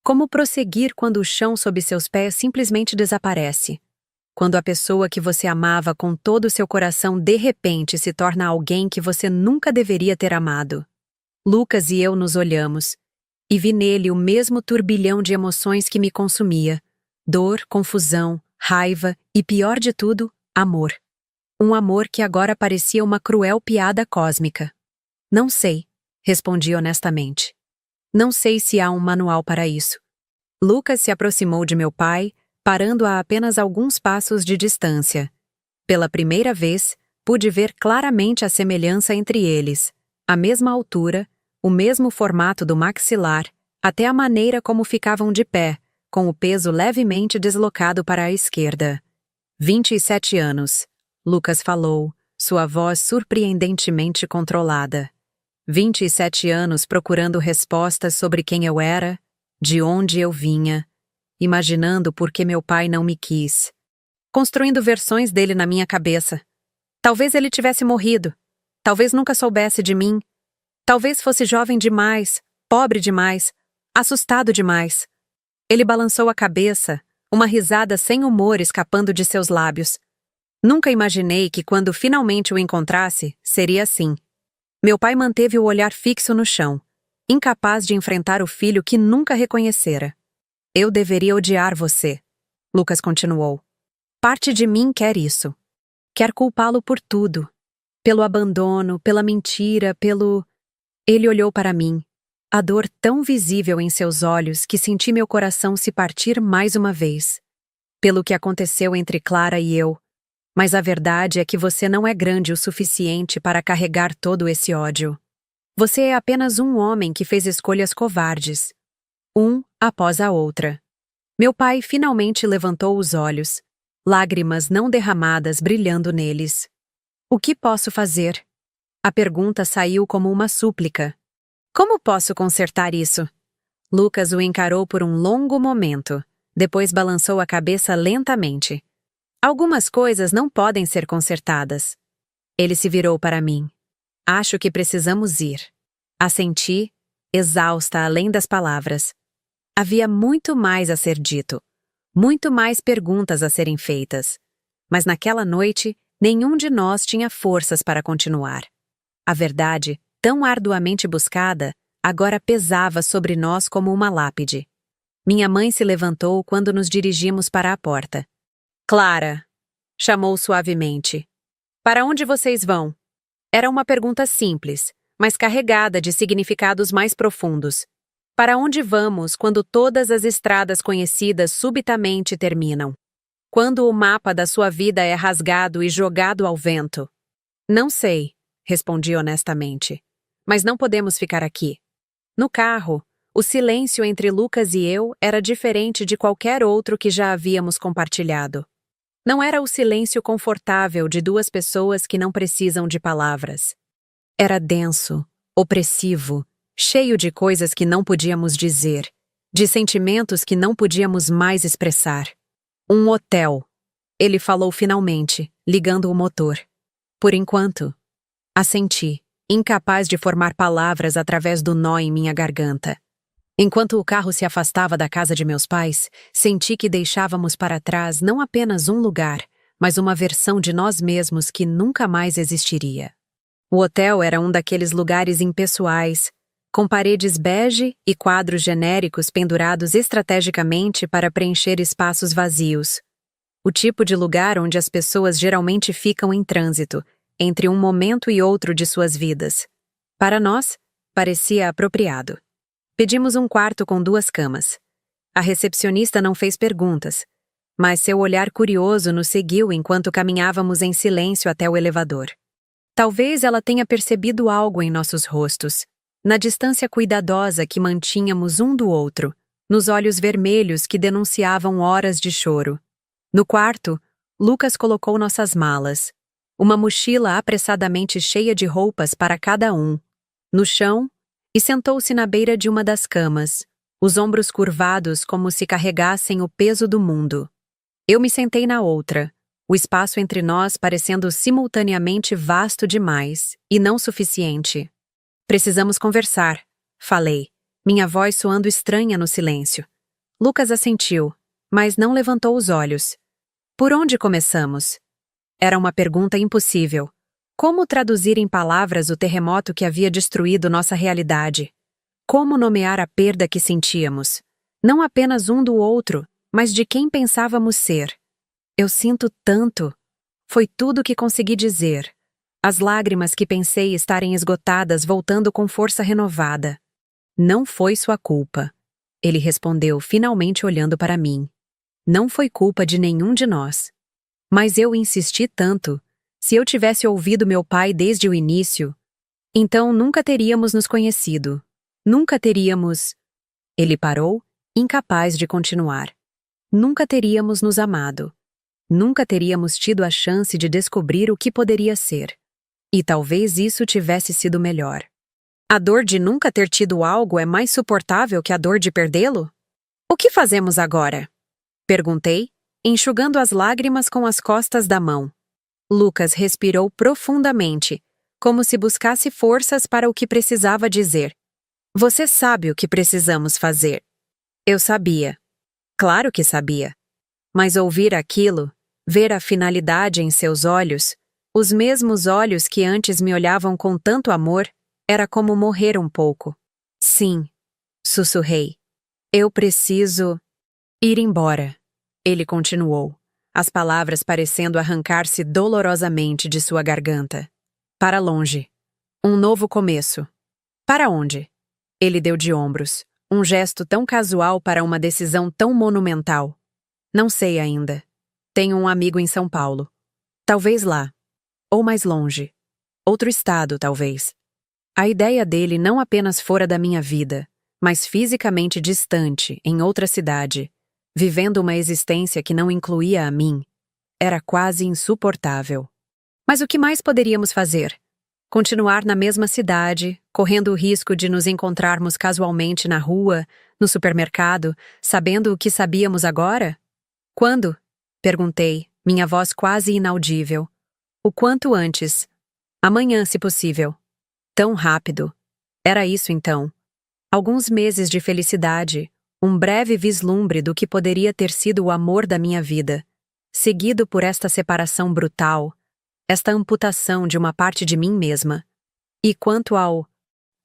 Como prosseguir quando o chão sob seus pés simplesmente desaparece? Quando a pessoa que você amava com todo o seu coração de repente se torna alguém que você nunca deveria ter amado? Lucas e eu nos olhamos, e vi nele o mesmo turbilhão de emoções que me consumia. Dor, confusão, raiva e, pior de tudo, amor. Um amor que agora parecia uma cruel piada cósmica. Não sei, respondi honestamente. Não sei se há um manual para isso. Lucas se aproximou de meu pai, parando a apenas alguns passos de distância. Pela primeira vez, pude ver claramente a semelhança entre eles, a mesma altura, o mesmo formato do maxilar, até a maneira como ficavam de pé, com o peso levemente deslocado para a esquerda. 27 anos, Lucas falou, sua voz surpreendentemente controlada. 27 anos procurando respostas sobre quem eu era, de onde eu vinha, imaginando por que meu pai não me quis, construindo versões dele na minha cabeça. Talvez ele tivesse morrido, talvez nunca soubesse de mim, talvez fosse jovem demais, pobre demais, assustado demais. Ele balançou a cabeça, uma risada sem humor escapando de seus lábios. Nunca imaginei que quando finalmente o encontrasse, seria assim. Meu pai manteve o olhar fixo no chão, incapaz de enfrentar o filho que nunca reconhecera. Eu deveria odiar você, Lucas continuou. Parte de mim quer isso. Quer culpá-lo por tudo. Pelo abandono, pela mentira, pelo... Ele olhou para mim. A dor tão visível em seus olhos que senti meu coração se partir mais uma vez. Pelo que aconteceu entre Clara e eu. Mas a verdade é que você não é grande o suficiente para carregar todo esse ódio. Você é apenas um homem que fez escolhas covardes. Um após a outra. Meu pai finalmente levantou os olhos, lágrimas não derramadas brilhando neles. O que posso fazer? A pergunta saiu como uma súplica. Como posso consertar isso? Lucas o encarou por um longo momento, depois balançou a cabeça lentamente. Algumas coisas não podem ser consertadas. Ele se virou para mim. Acho que precisamos ir. Assenti, exausta além das palavras. Havia muito mais a ser dito, muito mais perguntas a serem feitas. Mas naquela noite, nenhum de nós tinha forças para continuar. A verdade, tão arduamente buscada, agora pesava sobre nós como uma lápide. Minha mãe se levantou quando nos dirigimos para a porta. Clara, chamou suavemente. Para onde vocês vão? Era uma pergunta simples, mas carregada de significados mais profundos. Para onde vamos quando todas as estradas conhecidas subitamente terminam? Quando o mapa da sua vida é rasgado e jogado ao vento? Não sei, respondi honestamente. Mas não podemos ficar aqui. No carro, o silêncio entre Lucas e eu era diferente de qualquer outro que já havíamos compartilhado. Não era o silêncio confortável de duas pessoas que não precisam de palavras. Era denso, opressivo, cheio de coisas que não podíamos dizer, de sentimentos que não podíamos mais expressar. Um hotel. Ele falou finalmente, ligando o motor. Por enquanto. Assenti, incapaz de formar palavras através do nó em minha garganta. Enquanto o carro se afastava da casa de meus pais, senti que deixávamos para trás não apenas um lugar, mas uma versão de nós mesmos que nunca mais existiria. O hotel era um daqueles lugares impessoais, com paredes bege e quadros genéricos pendurados estrategicamente para preencher espaços vazios. O tipo de lugar onde as pessoas geralmente ficam em trânsito, entre um momento e outro de suas vidas. Para nós, parecia apropriado. Pedimos um quarto com 2 camas. A recepcionista não fez perguntas, mas seu olhar curioso nos seguiu enquanto caminhávamos em silêncio até o elevador. Talvez ela tenha percebido algo em nossos rostos, na distância cuidadosa que mantínhamos um do outro, nos olhos vermelhos que denunciavam horas de choro. No quarto, Lucas colocou nossas malas, uma mochila apressadamente cheia de roupas para cada um, no chão, e sentou-se na beira de uma das camas, os ombros curvados como se carregassem o peso do mundo. Eu me sentei na outra, o espaço entre nós parecendo simultaneamente vasto demais e não suficiente. Precisamos conversar, falei, minha voz soando estranha no silêncio. Lucas assentiu, mas não levantou os olhos. Por onde começamos? Era uma pergunta impossível. Como traduzir em palavras o terremoto que havia destruído nossa realidade? Como nomear a perda que sentíamos? Não apenas um do outro, mas de quem pensávamos ser. Eu sinto tanto. Foi tudo que consegui dizer. As lágrimas que pensei estarem esgotadas voltando com força renovada. Não foi sua culpa. Ele respondeu, finalmente olhando para mim. Não foi culpa de nenhum de nós. Mas eu insisti tanto. Se eu tivesse ouvido meu pai desde o início, então nunca teríamos nos conhecido. Nunca teríamos... Ele parou, incapaz de continuar. Nunca teríamos nos amado. Nunca teríamos tido a chance de descobrir o que poderia ser. E talvez isso tivesse sido melhor. A dor de nunca ter tido algo é mais suportável que a dor de perdê-lo? O que fazemos agora? Perguntei, enxugando as lágrimas com as costas da mão. Lucas respirou profundamente, como se buscasse forças para o que precisava dizer. Você sabe o que precisamos fazer. Eu sabia. Claro que sabia. Mas ouvir aquilo, ver a finalidade em seus olhos, os mesmos olhos que antes me olhavam com tanto amor, era como morrer um pouco. Sim, sussurrei. Eu preciso ir embora. Ele continuou, as palavras parecendo arrancar-se dolorosamente de sua garganta. Para longe. Um novo começo. Para onde? Ele deu de ombros, um gesto tão casual para uma decisão tão monumental. Não sei ainda. Tenho um amigo em São Paulo. Talvez lá. Ou mais longe. Outro estado, talvez. A ideia dele não apenas fora da minha vida, mas fisicamente distante, em outra cidade, vivendo uma existência que não incluía a mim, era quase insuportável. Mas o que mais poderíamos fazer? Continuar na mesma cidade, correndo o risco de nos encontrarmos casualmente na rua, no supermercado, sabendo o que sabíamos agora? Quando? Perguntei, minha voz quase inaudível. O quanto antes. Amanhã, se possível. Tão rápido. Era isso então. Alguns meses de felicidade, um breve vislumbre do que poderia ter sido o amor da minha vida, seguido por esta separação brutal, esta amputação de uma parte de mim mesma. E quanto ao...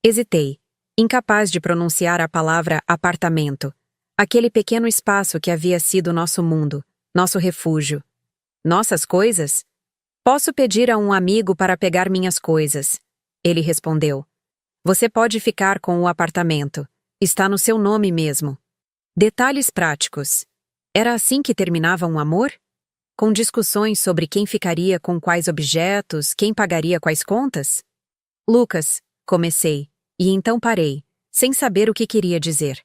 Hesitei, incapaz de pronunciar a palavra apartamento, aquele pequeno espaço que havia sido nosso mundo, nosso refúgio. Nossas coisas? Posso pedir a um amigo para pegar minhas coisas. Ele respondeu. Você pode ficar com o apartamento. Está no seu nome mesmo. Detalhes práticos. Era assim que terminava um amor? Com discussões sobre quem ficaria com quais objetos, quem pagaria quais contas? Lucas, comecei, e então parei, sem saber o que queria dizer.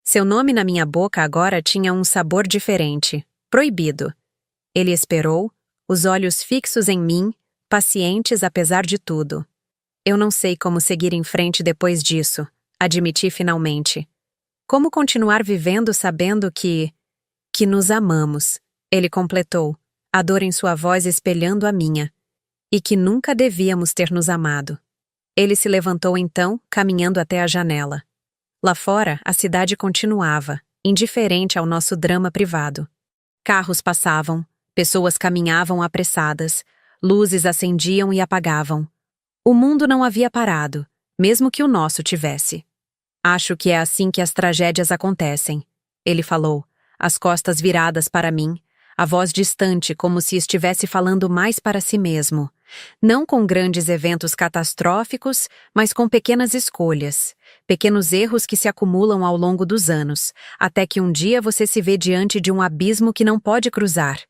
Seu nome na minha boca agora tinha um sabor diferente, proibido. Ele esperou, os olhos fixos em mim, pacientes apesar de tudo. Eu não sei como seguir em frente depois disso, admiti finalmente. Como continuar vivendo sabendo que nos amamos, ele completou, a dor em sua voz espelhando a minha, e que nunca devíamos ter nos amado. Ele se levantou então, caminhando até a janela. Lá fora, a cidade continuava, indiferente ao nosso drama privado. Carros passavam, pessoas caminhavam apressadas, luzes acendiam e apagavam. O mundo não havia parado, mesmo que o nosso tivesse. Acho que é assim que as tragédias acontecem, ele falou, as costas viradas para mim, a voz distante como se estivesse falando mais para si mesmo, não com grandes eventos catastróficos, mas com pequenas escolhas, pequenos erros que se acumulam ao longo dos anos, até que um dia você se vê diante de um abismo que não pode cruzar.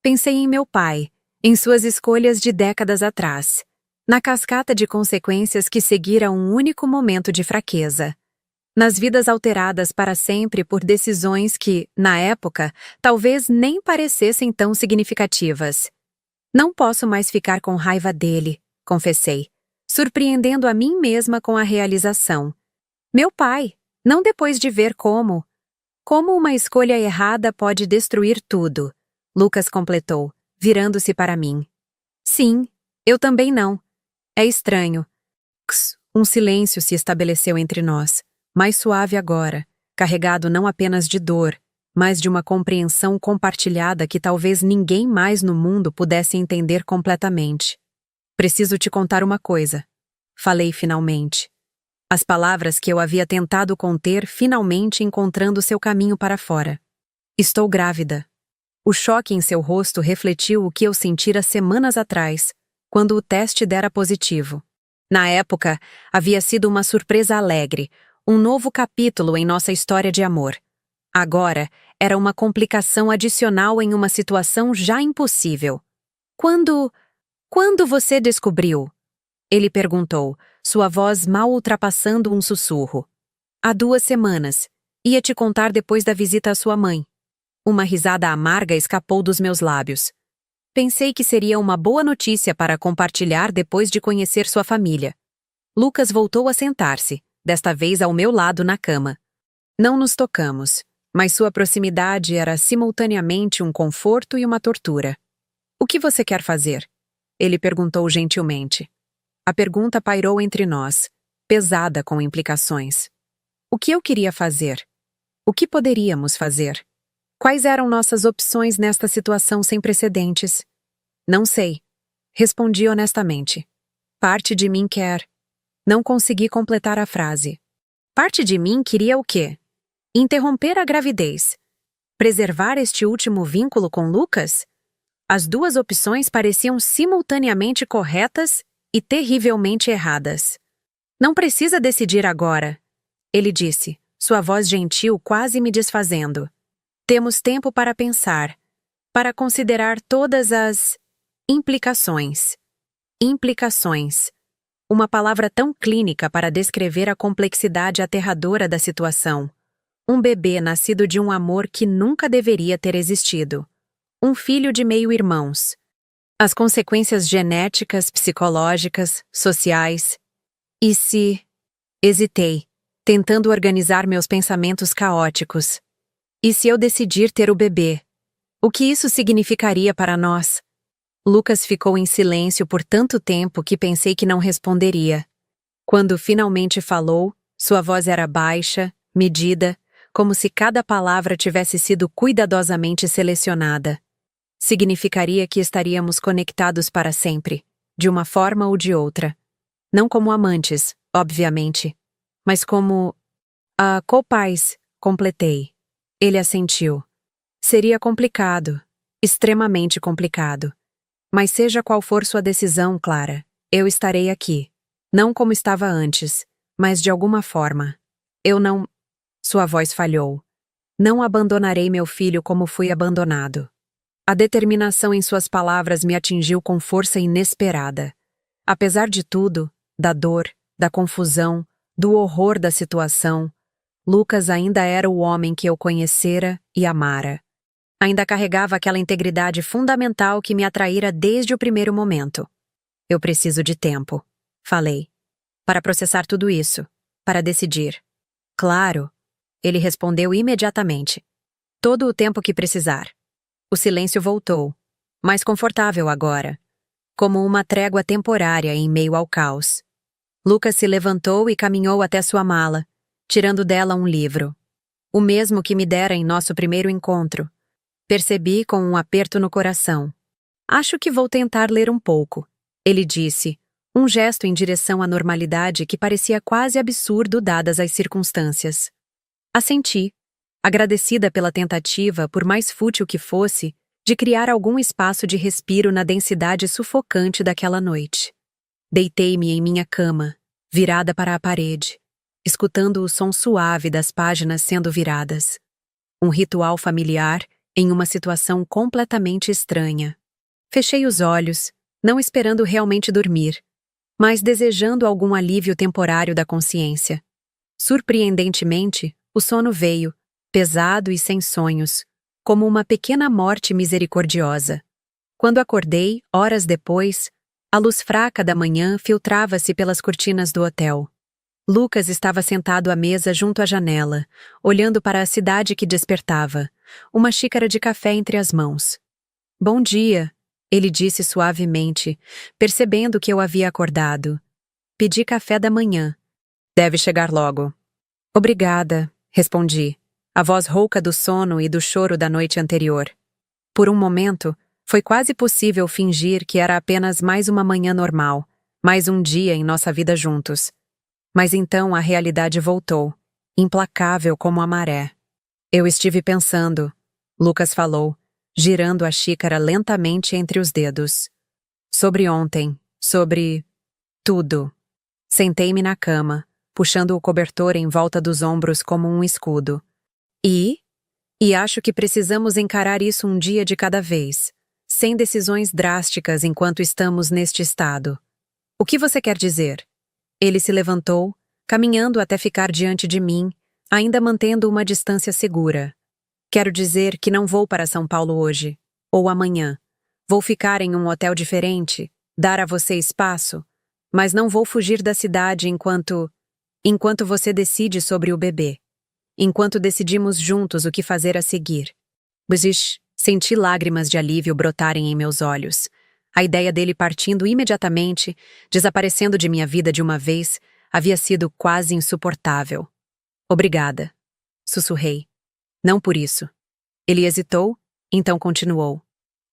Pensei em meu pai, em suas escolhas de décadas atrás, na cascata de consequências que seguira um único momento de fraqueza. Nas vidas alteradas para sempre por decisões que, na época, talvez nem parecessem tão significativas. Não posso mais ficar com raiva dele, confessei, surpreendendo a mim mesma com a realização. Meu pai, não depois de ver como uma escolha errada pode destruir tudo, Lucas completou, virando-se para mim. Sim, eu também não. É estranho. Um silêncio se estabeleceu entre nós. Mais suave agora, carregado não apenas de dor, mas de uma compreensão compartilhada que talvez ninguém mais no mundo pudesse entender completamente. Preciso te contar uma coisa. Falei finalmente. As palavras que eu havia tentado conter finalmente encontrando seu caminho para fora. Estou grávida. O choque em seu rosto refletiu o que eu sentira semanas atrás, quando o teste dera positivo. Na época, havia sido uma surpresa alegre, um novo capítulo em nossa história de amor. Agora, era uma complicação adicional em uma situação já impossível. Quando você descobriu? Ele perguntou, sua voz mal ultrapassando um sussurro. Há 2 semanas. Ia te contar depois da visita à sua mãe. Uma risada amarga escapou dos meus lábios. Pensei que seria uma boa notícia para compartilhar depois de conhecer sua família. Lucas voltou a sentar-se, desta vez ao meu lado na cama. Não nos tocamos, mas sua proximidade era simultaneamente um conforto e uma tortura. O que você quer fazer? Ele perguntou gentilmente. A pergunta pairou entre nós, pesada com implicações. O que eu queria fazer? O que poderíamos fazer? Quais eram nossas opções nesta situação sem precedentes? Não sei. Respondi honestamente. Parte de mim quer. Não consegui completar a frase. Parte de mim queria o quê? Interromper a gravidez. Preservar este último vínculo com Lucas? As 2 opções pareciam simultaneamente corretas e terrivelmente erradas. Não precisa decidir agora, ele disse, sua voz gentil quase me desfazendo. Temos tempo para pensar, para considerar todas as implicações. Implicações. Uma palavra tão clínica para descrever a complexidade aterradora da situação. Um bebê nascido de um amor que nunca deveria ter existido. Um filho de meio-irmãos. As consequências genéticas, psicológicas, sociais. E se... Hesitei, tentando organizar meus pensamentos caóticos. E se eu decidir ter o bebê? O que isso significaria para nós? Lucas ficou em silêncio por tanto tempo que pensei que não responderia. Quando finalmente falou, sua voz era baixa, medida, como se cada palavra tivesse sido cuidadosamente selecionada. Significaria que estaríamos conectados para sempre, de uma forma ou de outra. Não como amantes, obviamente, mas como... copais, completei. Ele assentiu. Seria complicado, extremamente complicado. Mas seja qual for sua decisão, Clara, eu estarei aqui. Não como estava antes, mas de alguma forma. Eu não... Sua voz falhou. Não abandonarei meu filho como fui abandonado. A determinação em suas palavras me atingiu com força inesperada. Apesar de tudo, da dor, da confusão, do horror da situação, Lucas ainda era o homem que eu conhecera e amara. Ainda carregava aquela integridade fundamental que me atraíra desde o primeiro momento. Eu preciso de tempo, falei, para processar tudo isso, para decidir. Claro, ele respondeu imediatamente. Todo o tempo que precisar. O silêncio voltou, mais confortável agora, como uma trégua temporária em meio ao caos. Lucas se levantou e caminhou até sua mala, tirando dela um livro. O mesmo que me dera em nosso primeiro encontro. Percebi com um aperto no coração. Acho que vou tentar ler um pouco, ele disse, um gesto em direção à normalidade que parecia quase absurdo dadas as circunstâncias. Assenti, agradecida pela tentativa, por mais fútil que fosse, de criar algum espaço de respiro na densidade sufocante daquela noite. Deitei-me em minha cama, virada para a parede, escutando o som suave das páginas sendo viradas. Um ritual familiar em uma situação completamente estranha. Fechei os olhos, não esperando realmente dormir, mas desejando algum alívio temporário da consciência. Surpreendentemente, o sono veio, pesado e sem sonhos, como uma pequena morte misericordiosa. Quando acordei, horas depois, a luz fraca da manhã filtrava-se pelas cortinas do hotel. Lucas estava sentado à mesa junto à janela, olhando para a cidade que despertava, uma xícara de café entre as mãos. Bom dia, ele disse suavemente, percebendo que eu havia acordado. Pedi café da manhã. Deve chegar logo. Obrigada, respondi, a voz rouca do sono e do choro da noite anterior. Por um momento, foi quase possível fingir que era apenas mais uma manhã normal, mais um dia em nossa vida juntos. Mas então a realidade voltou, implacável como a maré. Eu estive pensando, Lucas falou, girando a xícara lentamente entre os dedos. Sobre ontem, sobre tudo. Sentei-me na cama, puxando o cobertor em volta dos ombros como um escudo. E acho que precisamos encarar isso um dia de cada vez, sem decisões drásticas enquanto estamos neste estado. O que você quer dizer? Ele se levantou, caminhando até ficar diante de mim, ainda mantendo uma distância segura. Quero dizer que não vou para São Paulo hoje, ou amanhã. Vou ficar em um hotel diferente, dar a você espaço, mas não vou fugir da cidade enquanto você decide sobre o bebê. Enquanto decidimos juntos o que fazer a seguir. Senti lágrimas de alívio brotarem em meus olhos. A ideia dele partindo imediatamente, desaparecendo de minha vida de uma vez, havia sido quase insuportável. Obrigada, sussurrei. Não por isso. Ele hesitou, então continuou.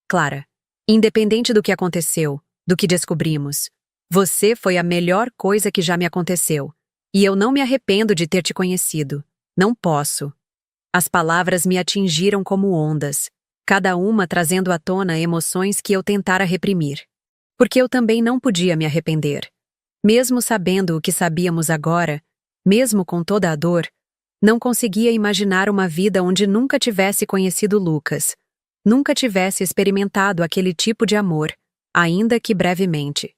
Clara, independente do que aconteceu, do que descobrimos, você foi a melhor coisa que já me aconteceu, e eu não me arrependo de ter te conhecido. Não posso. As palavras me atingiram como ondas, cada uma trazendo à tona emoções que eu tentara reprimir. Porque eu também não podia me arrepender. Mesmo sabendo o que sabíamos agora, mesmo com toda a dor, não conseguia imaginar uma vida onde nunca tivesse conhecido Lucas, nunca tivesse experimentado aquele tipo de amor, ainda que brevemente.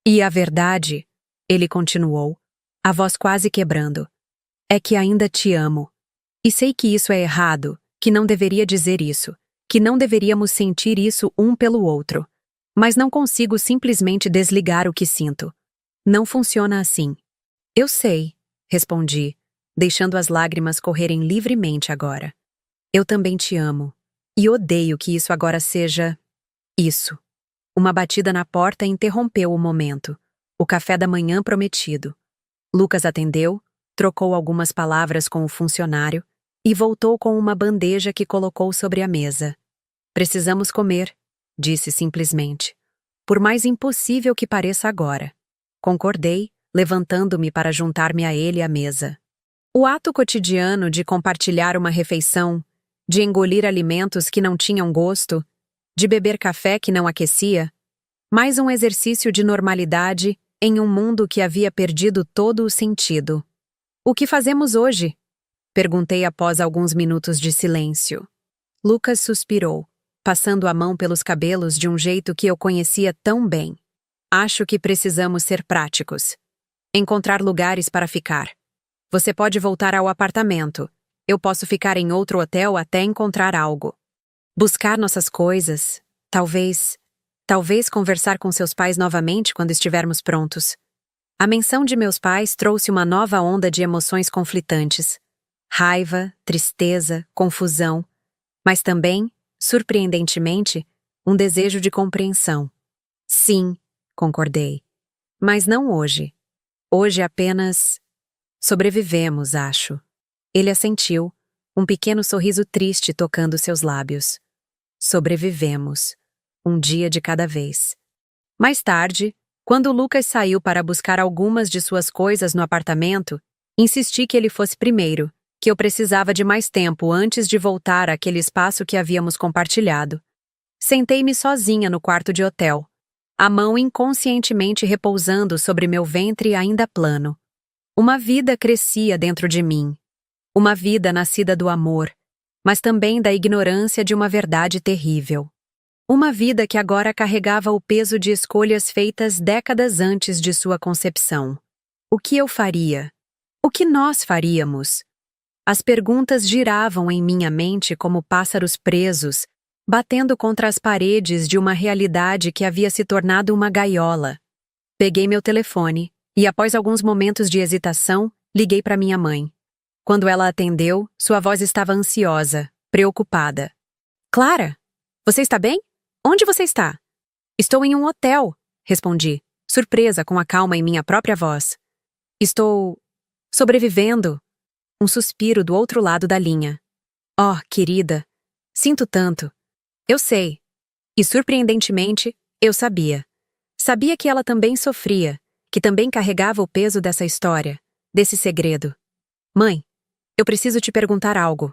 E a verdade, ele continuou, a voz quase quebrando, é que ainda te amo. E sei que isso é errado, que não deveria dizer isso, que não deveríamos sentir isso um pelo outro. Mas não consigo simplesmente desligar o que sinto. Não funciona assim. Eu sei, respondi, deixando as lágrimas correrem livremente agora. Eu também te amo. E odeio que isso agora seja... isso. Uma batida na porta interrompeu o momento. O café da manhã prometido. Lucas atendeu, trocou algumas palavras com o funcionário e voltou com uma bandeja que colocou sobre a mesa. Precisamos comer, disse simplesmente. Por mais impossível que pareça agora. Concordei, levantando-me para juntar-me a ele à mesa. O ato cotidiano de compartilhar uma refeição, de engolir alimentos que não tinham gosto, de beber café que não aquecia, mais um exercício de normalidade em um mundo que havia perdido todo o sentido. O que fazemos hoje? Perguntei após alguns minutos de silêncio. Lucas suspirou, passando a mão pelos cabelos de um jeito que eu conhecia tão bem. Acho que precisamos ser práticos. Encontrar lugares para ficar. Você pode voltar ao apartamento. Eu posso ficar em outro hotel até encontrar algo. Buscar nossas coisas. Talvez conversar com seus pais novamente quando estivermos prontos. A menção de meus pais trouxe uma nova onda de emoções conflitantes. Raiva, tristeza, confusão, mas também, surpreendentemente, um desejo de compreensão. Sim, concordei. Mas não hoje. Hoje apenas... sobrevivemos, acho. Ele assentiu, um pequeno sorriso triste tocando seus lábios. Sobrevivemos. Um dia de cada vez. Mais tarde, quando Lucas saiu para buscar algumas de suas coisas no apartamento, insisti que ele fosse primeiro, que eu precisava de mais tempo antes de voltar àquele espaço que havíamos compartilhado. Sentei-me sozinha no quarto de hotel, a mão inconscientemente repousando sobre meu ventre ainda plano. Uma vida crescia dentro de mim. Uma vida nascida do amor, mas também da ignorância de uma verdade terrível. Uma vida que agora carregava o peso de escolhas feitas décadas antes de sua concepção. O que eu faria? O que nós faríamos? As perguntas giravam em minha mente como pássaros presos, batendo contra as paredes de uma realidade que havia se tornado uma gaiola. Peguei meu telefone e, após alguns momentos de hesitação, liguei para minha mãe. Quando ela atendeu, sua voz estava ansiosa, preocupada. Clara, você está bem? Onde você está? Estou em um hotel, respondi, surpresa com a calma em minha própria voz. Estou... sobrevivendo. Um suspiro do outro lado da linha. Oh, querida, sinto tanto. Eu sei. E surpreendentemente, eu sabia. Sabia que ela também sofria, que também carregava o peso dessa história, desse segredo. Mãe, eu preciso te perguntar algo.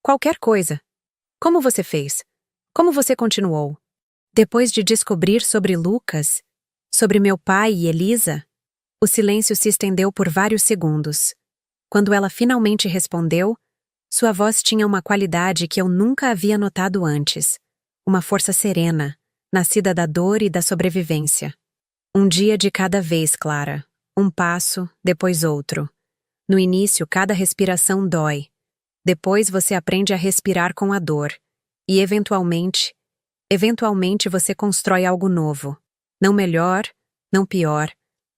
Qualquer coisa. Como você fez? Como você continuou? Depois de descobrir sobre Lucas, sobre meu pai e Elisa, o silêncio se estendeu por vários segundos. Quando ela finalmente respondeu, sua voz tinha uma qualidade que eu nunca havia notado antes. Uma força serena, nascida da dor e da sobrevivência. Um dia de cada vez, Clara. Um passo, depois outro. No início, cada respiração dói. Depois você aprende a respirar com a dor. E eventualmente você constrói algo novo. Não melhor, não pior,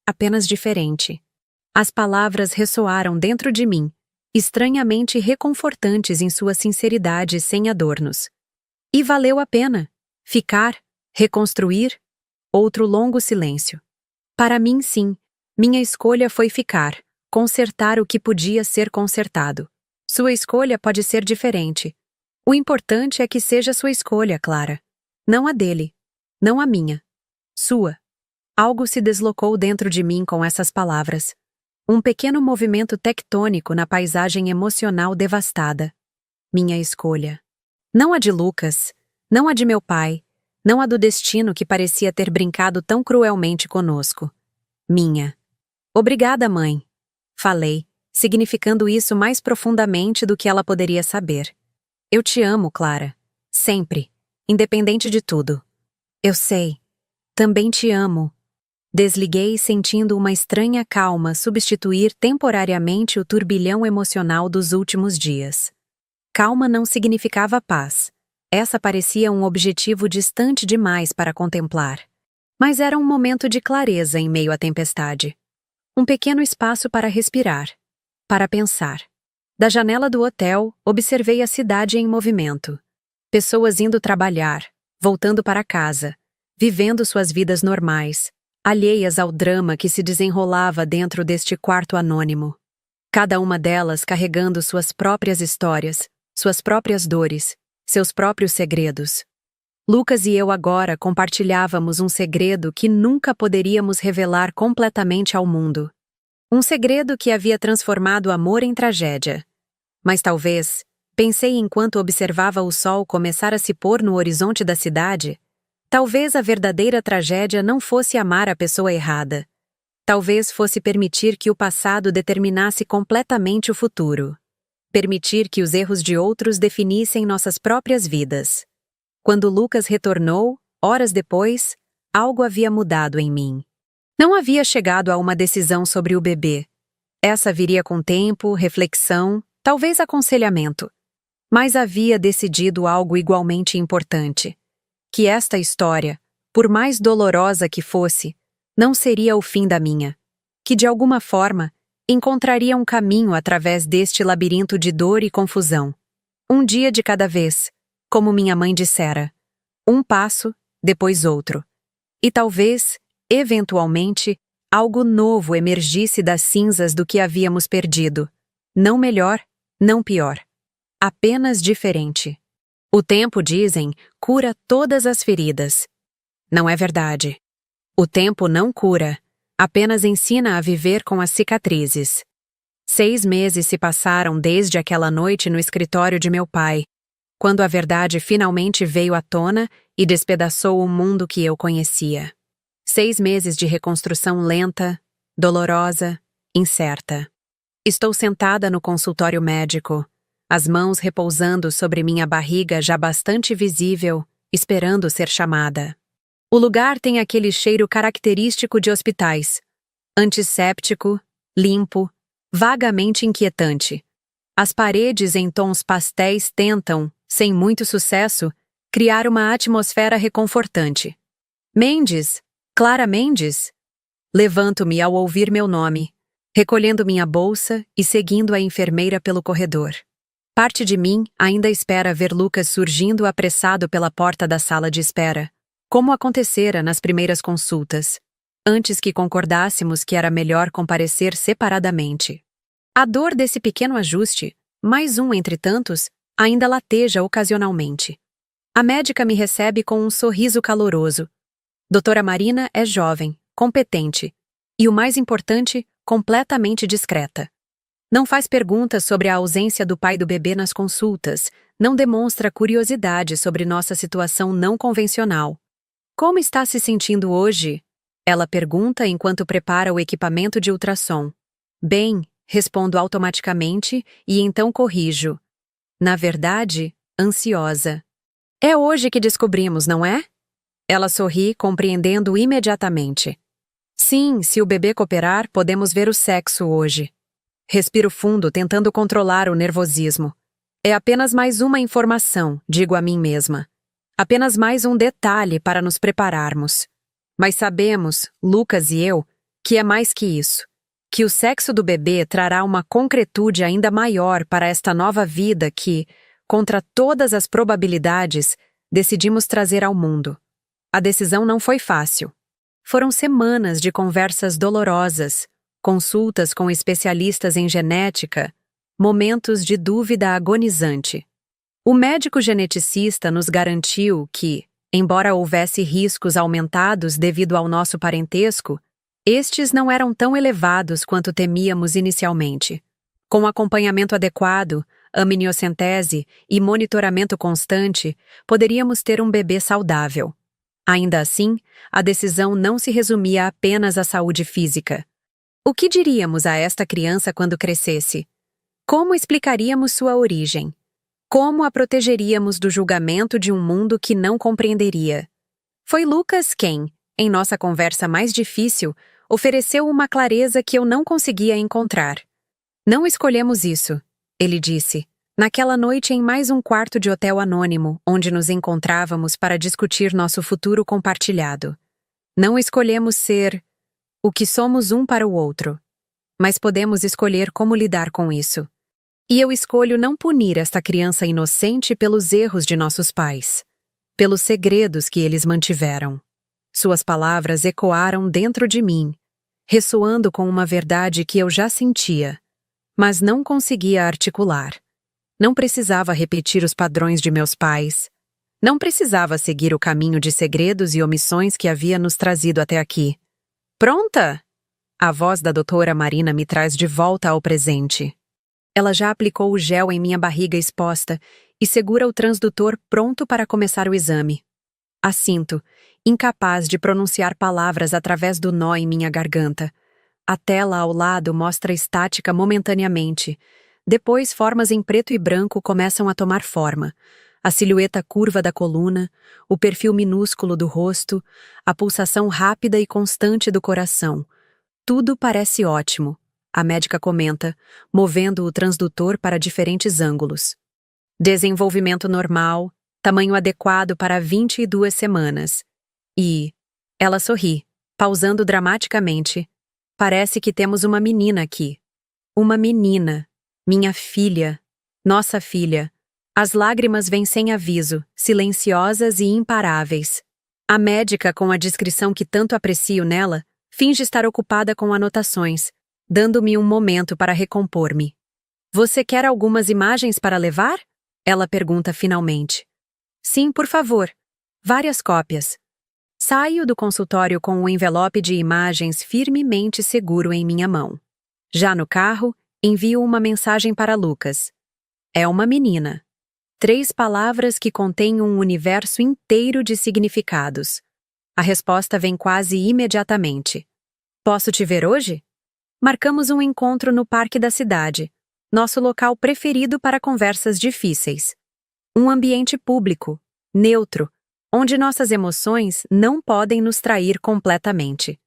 apenas diferente. As palavras ressoaram dentro de mim, estranhamente reconfortantes em sua sinceridade sem adornos. E valeu a pena. Ficar, reconstruir, outro longo silêncio. Para mim, sim, minha escolha foi ficar, consertar o que podia ser consertado. Sua escolha pode ser diferente. O importante é que seja sua escolha, Clara. Não a dele. Não a minha. Sua. Algo se deslocou dentro de mim com essas palavras. Um pequeno movimento tectônico na paisagem emocional devastada. Minha escolha. Não a de Lucas, não a de meu pai, não a do destino que parecia ter brincado tão cruelmente conosco. Minha. Obrigada, mãe. Falei, significando isso mais profundamente do que ela poderia saber. Eu te amo, Clara. Sempre. Independente de tudo. Eu sei. Também te amo. Desliguei sentindo uma estranha calma substituir temporariamente o turbilhão emocional dos últimos dias. Calma não significava paz. Essa parecia um objetivo distante demais para contemplar. Mas era um momento de clareza em meio à tempestade. Um pequeno espaço para respirar. Para pensar. Da janela do hotel, observei a cidade em movimento. Pessoas indo trabalhar, voltando para casa, vivendo suas vidas normais, alheias ao drama que se desenrolava dentro deste quarto anônimo. Cada uma delas carregando suas próprias histórias, suas próprias dores, seus próprios segredos. Lucas e eu agora compartilhávamos um segredo que nunca poderíamos revelar completamente ao mundo. Um segredo que havia transformado amor em tragédia. Mas talvez, pensei enquanto observava o sol começar a se pôr no horizonte da cidade, talvez a verdadeira tragédia não fosse amar a pessoa errada. Talvez fosse permitir que o passado determinasse completamente o futuro. Permitir que os erros de outros definissem nossas próprias vidas. Quando Lucas retornou, horas depois, algo havia mudado em mim. Não havia chegado a uma decisão sobre o bebê. Essa viria com tempo, reflexão, talvez aconselhamento. Mas havia decidido algo igualmente importante. Que esta história, por mais dolorosa que fosse, não seria o fim da minha. Que, de alguma forma, encontraria um caminho através deste labirinto de dor e confusão. Um dia de cada vez, como minha mãe dissera. Um passo, depois outro. E talvez, eventualmente, algo novo emergisse das cinzas do que havíamos perdido. Não melhor, não pior. Apenas diferente. O tempo, dizem, cura todas as feridas. Não é verdade. O tempo não cura, apenas ensina a viver com as cicatrizes. 6 meses se passaram desde aquela noite no escritório de meu pai, quando a verdade finalmente veio à tona e despedaçou o mundo que eu conhecia. 6 meses de reconstrução lenta, dolorosa, incerta. Estou sentada no consultório médico, as mãos repousando sobre minha barriga já bastante visível, esperando ser chamada. O lugar tem aquele cheiro característico de hospitais. Antisséptico, limpo, vagamente inquietante. As paredes em tons pastéis tentam, sem muito sucesso, criar uma atmosfera reconfortante. Mendes, Clara Mendes? Levanto-me ao ouvir meu nome, recolhendo minha bolsa e seguindo a enfermeira pelo corredor. Parte de mim ainda espera ver Lucas surgindo apressado pela porta da sala de espera, como acontecera nas primeiras consultas, antes que concordássemos que era melhor comparecer separadamente. A dor desse pequeno ajuste, mais um entre tantos, ainda lateja ocasionalmente. A médica me recebe com um sorriso caloroso. Doutora Marina é jovem, competente e, o mais importante, completamente discreta. Não faz perguntas sobre a ausência do pai do bebê nas consultas, não demonstra curiosidade sobre nossa situação não convencional. Como está se sentindo hoje? Ela pergunta enquanto prepara o equipamento de ultrassom. Bem, respondo automaticamente e então corrijo. Na verdade, ansiosa. É hoje que descobrimos, não é? Ela sorri, compreendendo imediatamente. Sim, se o bebê cooperar, podemos ver o sexo hoje. Respiro fundo, tentando controlar o nervosismo. É apenas mais uma informação, digo a mim mesma. Apenas mais um detalhe para nos prepararmos. Mas sabemos, Lucas e eu, que é mais que isso. Que o sexo do bebê trará uma concretude ainda maior para esta nova vida que, contra todas as probabilidades, decidimos trazer ao mundo. A decisão não foi fácil. Foram semanas de conversas dolorosas, consultas com especialistas em genética, momentos de dúvida agonizante. O médico geneticista nos garantiu que, embora houvesse riscos aumentados devido ao nosso parentesco, estes não eram tão elevados quanto temíamos inicialmente. Com acompanhamento adequado, amniocentese e monitoramento constante, poderíamos ter um bebê saudável. Ainda assim, a decisão não se resumia apenas à saúde física. O que diríamos a esta criança quando crescesse? Como explicaríamos sua origem? Como a protegeríamos do julgamento de um mundo que não compreenderia? Foi Lucas quem, em nossa conversa mais difícil, ofereceu uma clareza que eu não conseguia encontrar. Não escolhemos isso, ele disse, naquela noite em mais um quarto de hotel anônimo, onde nos encontrávamos para discutir nosso futuro compartilhado. Não escolhemos ser o que somos um para o outro, mas podemos escolher como lidar com isso. E eu escolho não punir esta criança inocente pelos erros de nossos pais, pelos segredos que eles mantiveram. Suas palavras ecoaram dentro de mim, ressoando com uma verdade que eu já sentia, mas não conseguia articular. Não precisava repetir os padrões de meus pais. Não precisava seguir o caminho de segredos e omissões que havia nos trazido até aqui. Pronta? A voz da doutora Marina me traz de volta ao presente. Ela já aplicou o gel em minha barriga exposta e segura o transdutor pronto para começar o exame. Assinto, incapaz de pronunciar palavras através do nó em minha garganta. A tela ao lado mostra estática momentaneamente. Depois, formas em preto e branco começam a tomar forma. A silhueta curva da coluna, o perfil minúsculo do rosto, a pulsação rápida e constante do coração. Tudo parece ótimo, a médica comenta, movendo o transdutor para diferentes ângulos. Desenvolvimento normal, tamanho adequado para 22 semanas. E ela sorri, pausando dramaticamente. Parece que temos uma menina aqui. Uma menina. Minha filha. Nossa filha. As lágrimas vêm sem aviso, silenciosas e imparáveis. A médica, com a descrição que tanto aprecio nela, finge estar ocupada com anotações, dando-me um momento para recompor-me. Você quer algumas imagens para levar? Ela pergunta finalmente. Sim, por favor. Várias cópias. Saio do consultório com o envelope de imagens firmemente seguro em minha mão. Já no carro, envio uma mensagem para Lucas. É uma menina. 3 palavras que contêm um universo inteiro de significados. A resposta vem quase imediatamente. Posso te ver hoje? Marcamos um encontro no parque da cidade, nosso local preferido para conversas difíceis. Um ambiente público, neutro, onde nossas emoções não podem nos trair completamente.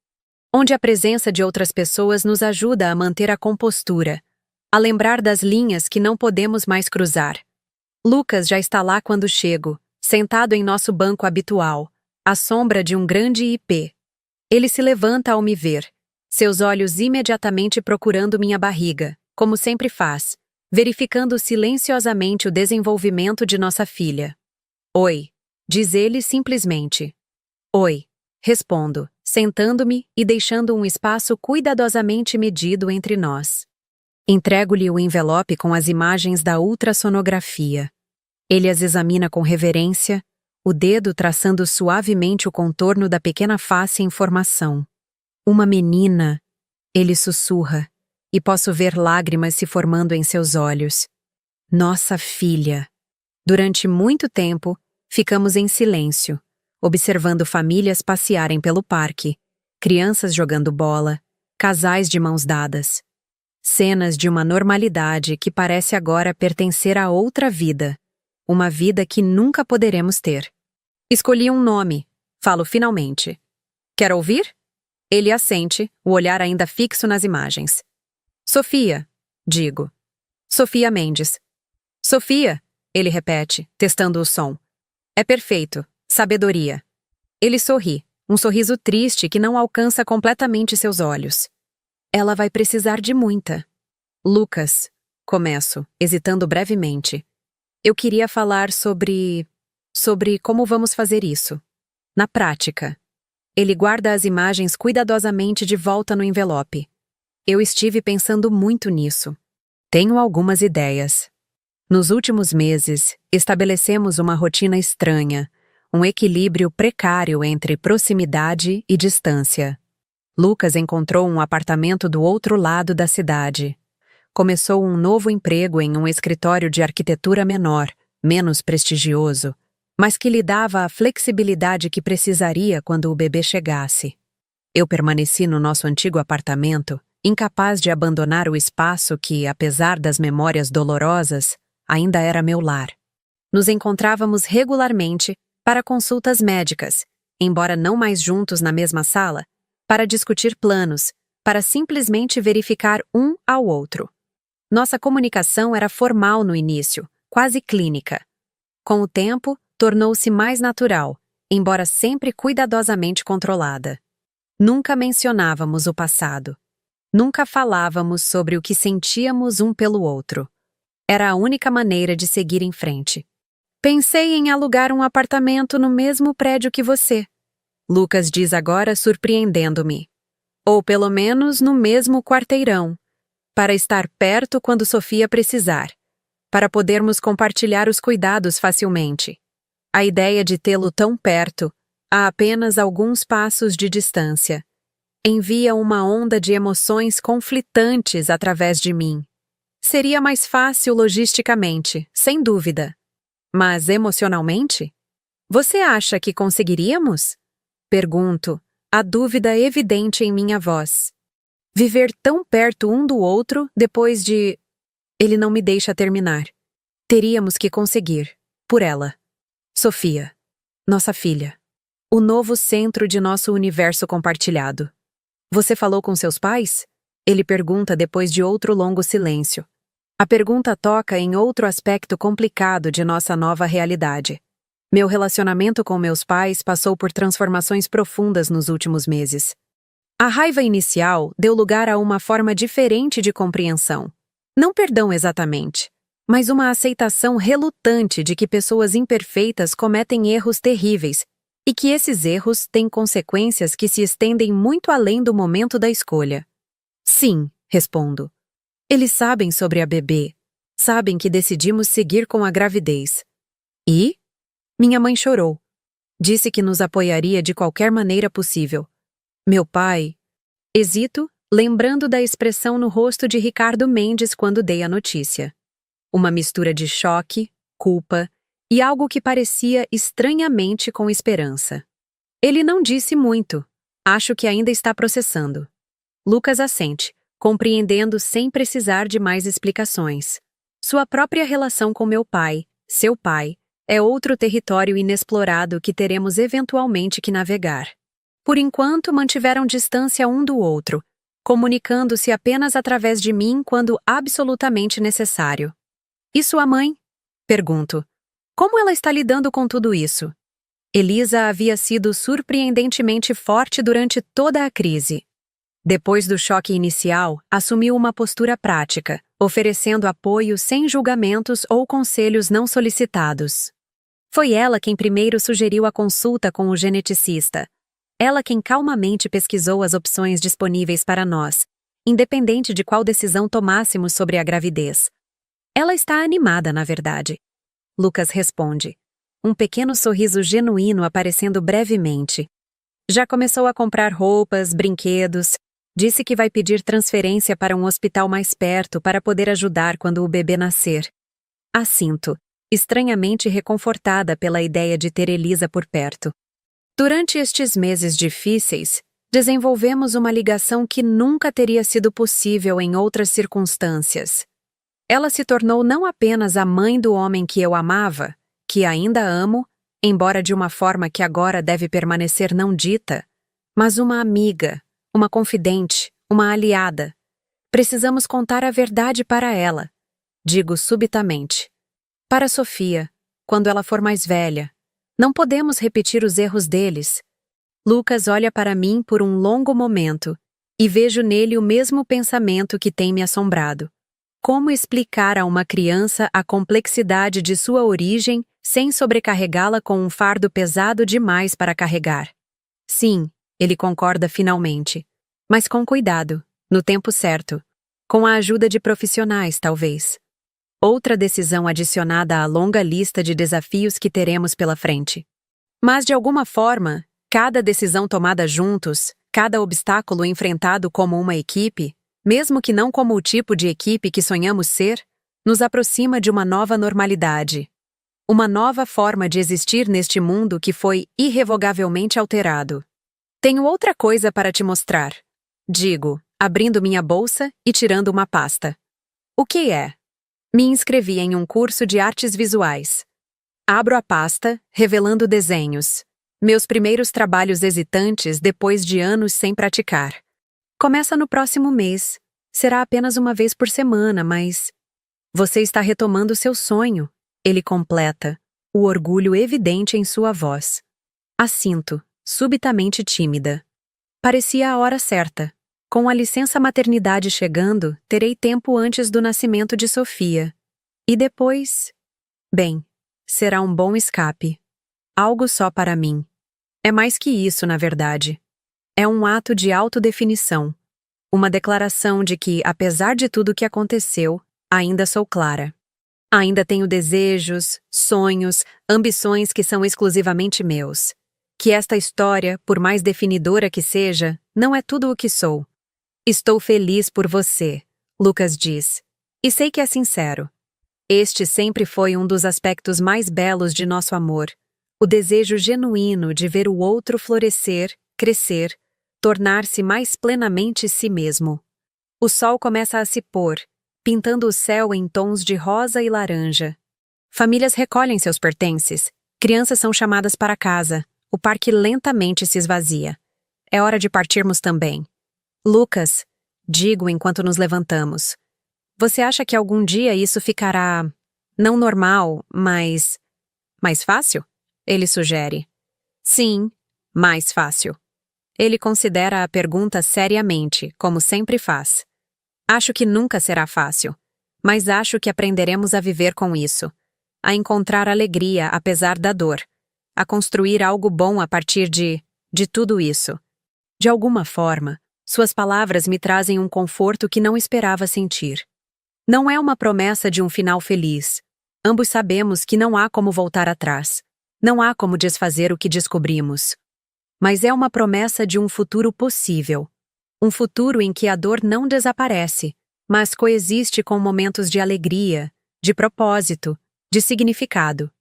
Onde a presença de outras pessoas nos ajuda a manter a compostura, a lembrar das linhas que não podemos mais cruzar. Lucas já está lá quando chego, sentado em nosso banco habitual, à sombra de um grande IP. Ele se levanta ao me ver, seus olhos imediatamente procurando minha barriga, como sempre faz, verificando silenciosamente o desenvolvimento de nossa filha. Oi, diz ele simplesmente. Oi, respondo, sentando-me e deixando um espaço cuidadosamente medido entre nós. Entrego-lhe o envelope com as imagens da ultrassonografia. Ele as examina com reverência, o dedo traçando suavemente o contorno da pequena face em formação. Uma menina, ele sussurra, e posso ver lágrimas se formando em seus olhos. Nossa filha. Durante muito tempo, ficamos em silêncio, observando famílias passearem pelo parque, crianças jogando bola, casais de mãos dadas. Cenas de uma normalidade que parece agora pertencer a outra vida, uma vida que nunca poderemos ter. Escolhi um nome, falo finalmente. Quer ouvir? Ele assente, o olhar ainda fixo nas imagens. Sofia, digo. Sofia Mendes. Sofia, ele repete, testando o som. É perfeito, sabedoria. Ele sorri, um sorriso triste que não alcança completamente seus olhos. Ela vai precisar de muita. Lucas, começo, hesitando brevemente. Eu queria falar sobre como vamos fazer isso. Na prática. Ele guarda as imagens cuidadosamente de volta no envelope. Eu estive pensando muito nisso. Tenho algumas ideias. Nos últimos meses, estabelecemos uma rotina estranha, um equilíbrio precário entre proximidade e distância. Lucas encontrou um apartamento do outro lado da cidade. Começou um novo emprego em um escritório de arquitetura menor, menos prestigioso, mas que lhe dava a flexibilidade que precisaria quando o bebê chegasse. Eu permaneci no nosso antigo apartamento, incapaz de abandonar o espaço que, apesar das memórias dolorosas, ainda era meu lar. Nos encontrávamos regularmente para consultas médicas, embora não mais juntos na mesma sala, para discutir planos, para simplesmente verificar um ao outro. Nossa comunicação era formal no início, quase clínica. Com o tempo, tornou-se mais natural, embora sempre cuidadosamente controlada. Nunca mencionávamos o passado. Nunca falávamos sobre o que sentíamos um pelo outro. Era a única maneira de seguir em frente. Pensei em alugar um apartamento no mesmo prédio que você. Lucas diz agora surpreendendo-me. Ou pelo menos no mesmo quarteirão. Para estar perto quando Sofia precisar. Para podermos compartilhar os cuidados facilmente. A ideia de tê-lo tão perto, a apenas alguns passos de distância, envia uma onda de emoções conflitantes através de mim. Seria mais fácil logisticamente, sem dúvida. Mas emocionalmente? Você acha que conseguiríamos? Pergunto, a dúvida evidente em minha voz. Viver tão perto um do outro depois de... Ele não me deixa terminar. Teríamos que conseguir, por ela. Sofia, nossa filha. O novo centro de nosso universo compartilhado. Você falou com seus pais? Ele pergunta depois de outro longo silêncio. A pergunta toca em outro aspecto complicado de nossa nova realidade. Meu relacionamento com meus pais passou por transformações profundas nos últimos meses. A raiva inicial deu lugar a uma forma diferente de compreensão. Não perdão exatamente, mas uma aceitação relutante de que pessoas imperfeitas cometem erros terríveis e que esses erros têm consequências que se estendem muito além do momento da escolha. Sim, respondo. Eles sabem sobre a bebê. Sabem que decidimos seguir com a gravidez. E? Minha mãe chorou. Disse que nos apoiaria de qualquer maneira possível. Meu pai... Hesito, lembrando da expressão no rosto de Ricardo Mendes quando dei a notícia. Uma mistura de choque, culpa e algo que parecia estranhamente com esperança. Ele não disse muito. Acho que ainda está processando. Lucas assente, compreendendo sem precisar de mais explicações. Sua própria relação com meu pai, seu pai, é outro território inexplorado que teremos eventualmente que navegar. Por enquanto, mantiveram distância um do outro, comunicando-se apenas através de mim quando absolutamente necessário. E sua mãe? Pergunto. Como ela está lidando com tudo isso? Elisa havia sido surpreendentemente forte durante toda a crise. Depois do choque inicial, assumiu uma postura prática, oferecendo apoio sem julgamentos ou conselhos não solicitados. Foi ela quem primeiro sugeriu a consulta com o geneticista. Ela quem calmamente pesquisou as opções disponíveis para nós, independente de qual decisão tomássemos sobre a gravidez. Ela está animada, na verdade. Lucas responde, um pequeno sorriso genuíno aparecendo brevemente. Já começou a comprar roupas, brinquedos. Disse que vai pedir transferência para um hospital mais perto para poder ajudar quando o bebê nascer. Assinto, estranhamente reconfortada pela ideia de ter Elisa por perto. Durante estes meses difíceis, desenvolvemos uma ligação que nunca teria sido possível em outras circunstâncias. Ela se tornou não apenas a mãe do homem que eu amava, que ainda amo, embora de uma forma que agora deve permanecer não dita, mas uma amiga, uma confidente, uma aliada. Precisamos contar a verdade para ela, digo subitamente. Para Sofia, quando ela for mais velha. Não podemos repetir os erros deles. Lucas olha para mim por um longo momento e vejo nele o mesmo pensamento que tem me assombrado. Como explicar a uma criança a complexidade de sua origem sem sobrecarregá-la com um fardo pesado demais para carregar? Sim, ele concorda finalmente. Mas com cuidado, no tempo certo. Com a ajuda de profissionais, talvez. Outra decisão adicionada à longa lista de desafios que teremos pela frente. Mas, de alguma forma, cada decisão tomada juntos, cada obstáculo enfrentado como uma equipe, mesmo que não como o tipo de equipe que sonhamos ser, nos aproxima de uma nova normalidade. Uma nova forma de existir neste mundo que foi irrevogavelmente alterado. Tenho outra coisa para te mostrar. Digo, abrindo minha bolsa e tirando uma pasta. O que é? Me inscrevi em um curso de artes visuais. Abro a pasta, revelando desenhos. Meus primeiros trabalhos hesitantes depois de anos sem praticar. Começa no próximo mês. Será apenas uma vez por semana, mas... Você está retomando seu sonho, ele completa, o orgulho evidente em sua voz. Assinto, subitamente tímida. Parecia a hora certa. Com a licença maternidade chegando, terei tempo antes do nascimento de Sofia. E depois... Bem, será um bom escape. Algo só para mim. É mais que isso, na verdade. É um ato de autodefinição. Uma declaração de que, apesar de tudo o que aconteceu, ainda sou Clara. Ainda tenho desejos, sonhos, ambições que são exclusivamente meus. Que esta história, por mais definidora que seja, não é tudo o que sou. Estou feliz por você, Lucas diz. E sei que é sincero. Este sempre foi um dos aspectos mais belos de nosso amor. O desejo genuíno de ver o outro florescer, crescer, tornar-se mais plenamente si mesmo. O sol começa a se pôr, pintando o céu em tons de rosa e laranja. Famílias recolhem seus pertences. Crianças são chamadas para casa. O parque lentamente se esvazia. É hora de partirmos também. Lucas, digo enquanto nos levantamos. Você acha que algum dia isso ficará... não normal, mas... mais fácil? Ele sugere. Sim, mais fácil. Ele considera a pergunta seriamente, como sempre faz. Acho que nunca será fácil, mas acho que aprenderemos a viver com isso, a encontrar alegria apesar da dor, a construir algo bom a partir de tudo isso. De alguma forma, suas palavras me trazem um conforto que não esperava sentir. Não é uma promessa de um final feliz. Ambos sabemos que não há como voltar atrás. Não há como desfazer o que descobrimos. Mas é uma promessa de um futuro possível. Um futuro em que a dor não desaparece, mas coexiste com momentos de alegria, de propósito, de significado.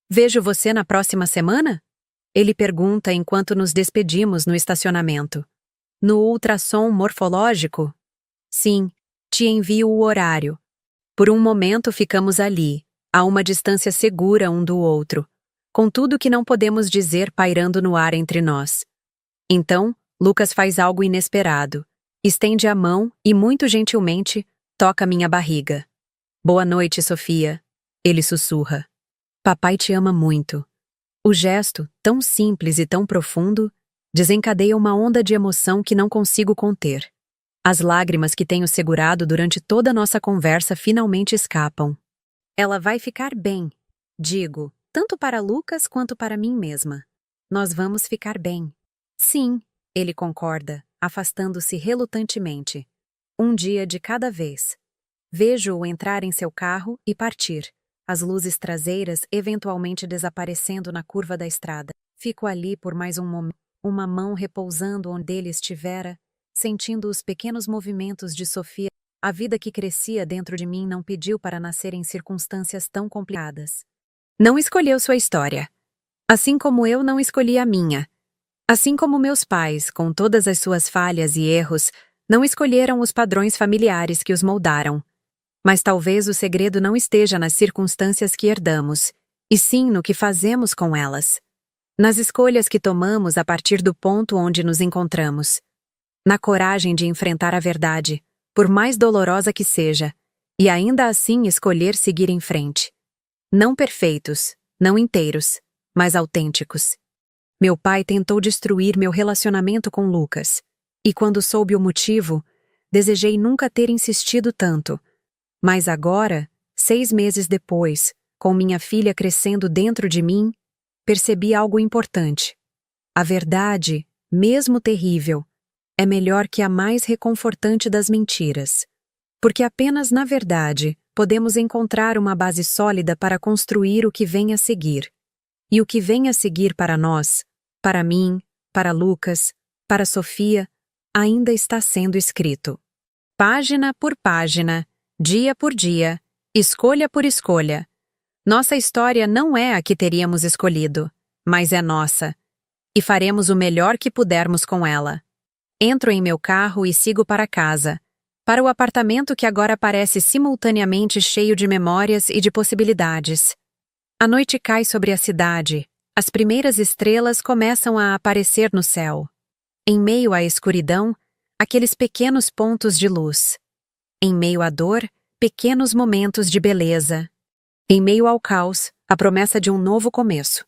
Vejo você na próxima semana? Ele pergunta enquanto nos despedimos no estacionamento. No ultrassom morfológico? Sim, te envio o horário. Por um momento ficamos ali, a uma distância segura um do outro, com tudo que não podemos dizer pairando no ar entre nós. Então, Lucas faz algo inesperado. Estende a mão e, muito gentilmente, toca minha barriga. Boa noite, Sofia. Ele sussurra. Papai te ama muito. O gesto, tão simples e tão profundo, desencadeia uma onda de emoção que não consigo conter. As lágrimas que tenho segurado durante toda a nossa conversa finalmente escapam. Ela vai ficar bem, digo, tanto para Lucas quanto para mim mesma. Nós vamos ficar bem. Sim, ele concorda, afastando-se relutantemente. Um dia de cada vez. Vejo-o entrar em seu carro e partir, as luzes traseiras eventualmente desaparecendo na curva da estrada. Fico ali por mais um momento, uma mão repousando onde ele estivera, sentindo os pequenos movimentos de Sofia. A vida que crescia dentro de mim não pediu para nascer em circunstâncias tão complicadas. Não escolheu sua história, assim como eu não escolhi a minha. Assim como meus pais, com todas as suas falhas e erros, não escolheram os padrões familiares que os moldaram. Mas talvez o segredo não esteja nas circunstâncias que herdamos, e sim no que fazemos com elas. Nas escolhas que tomamos a partir do ponto onde nos encontramos. Na coragem de enfrentar a verdade, por mais dolorosa que seja, e ainda assim escolher seguir em frente. Não perfeitos, não inteiros, mas autênticos. Meu pai tentou destruir meu relacionamento com Lucas, e quando soube o motivo, desejei nunca ter insistido tanto. Mas agora, 6 meses depois, com minha filha crescendo dentro de mim, percebi algo importante. A verdade, mesmo terrível, é melhor que a mais reconfortante das mentiras. Porque apenas na verdade podemos encontrar uma base sólida para construir o que vem a seguir. E o que vem a seguir para nós, para mim, para Lucas, para Sofia, ainda está sendo escrito. Página por página, dia por dia, escolha por escolha. Nossa história não é a que teríamos escolhido, mas é nossa. E faremos o melhor que pudermos com ela. Entro em meu carro e sigo para casa, para o apartamento que agora parece simultaneamente cheio de memórias e de possibilidades. A noite cai sobre a cidade, as primeiras estrelas começam a aparecer no céu. Em meio à escuridão, aqueles pequenos pontos de luz. Em meio à dor, pequenos momentos de beleza. Em meio ao caos, a promessa de um novo começo.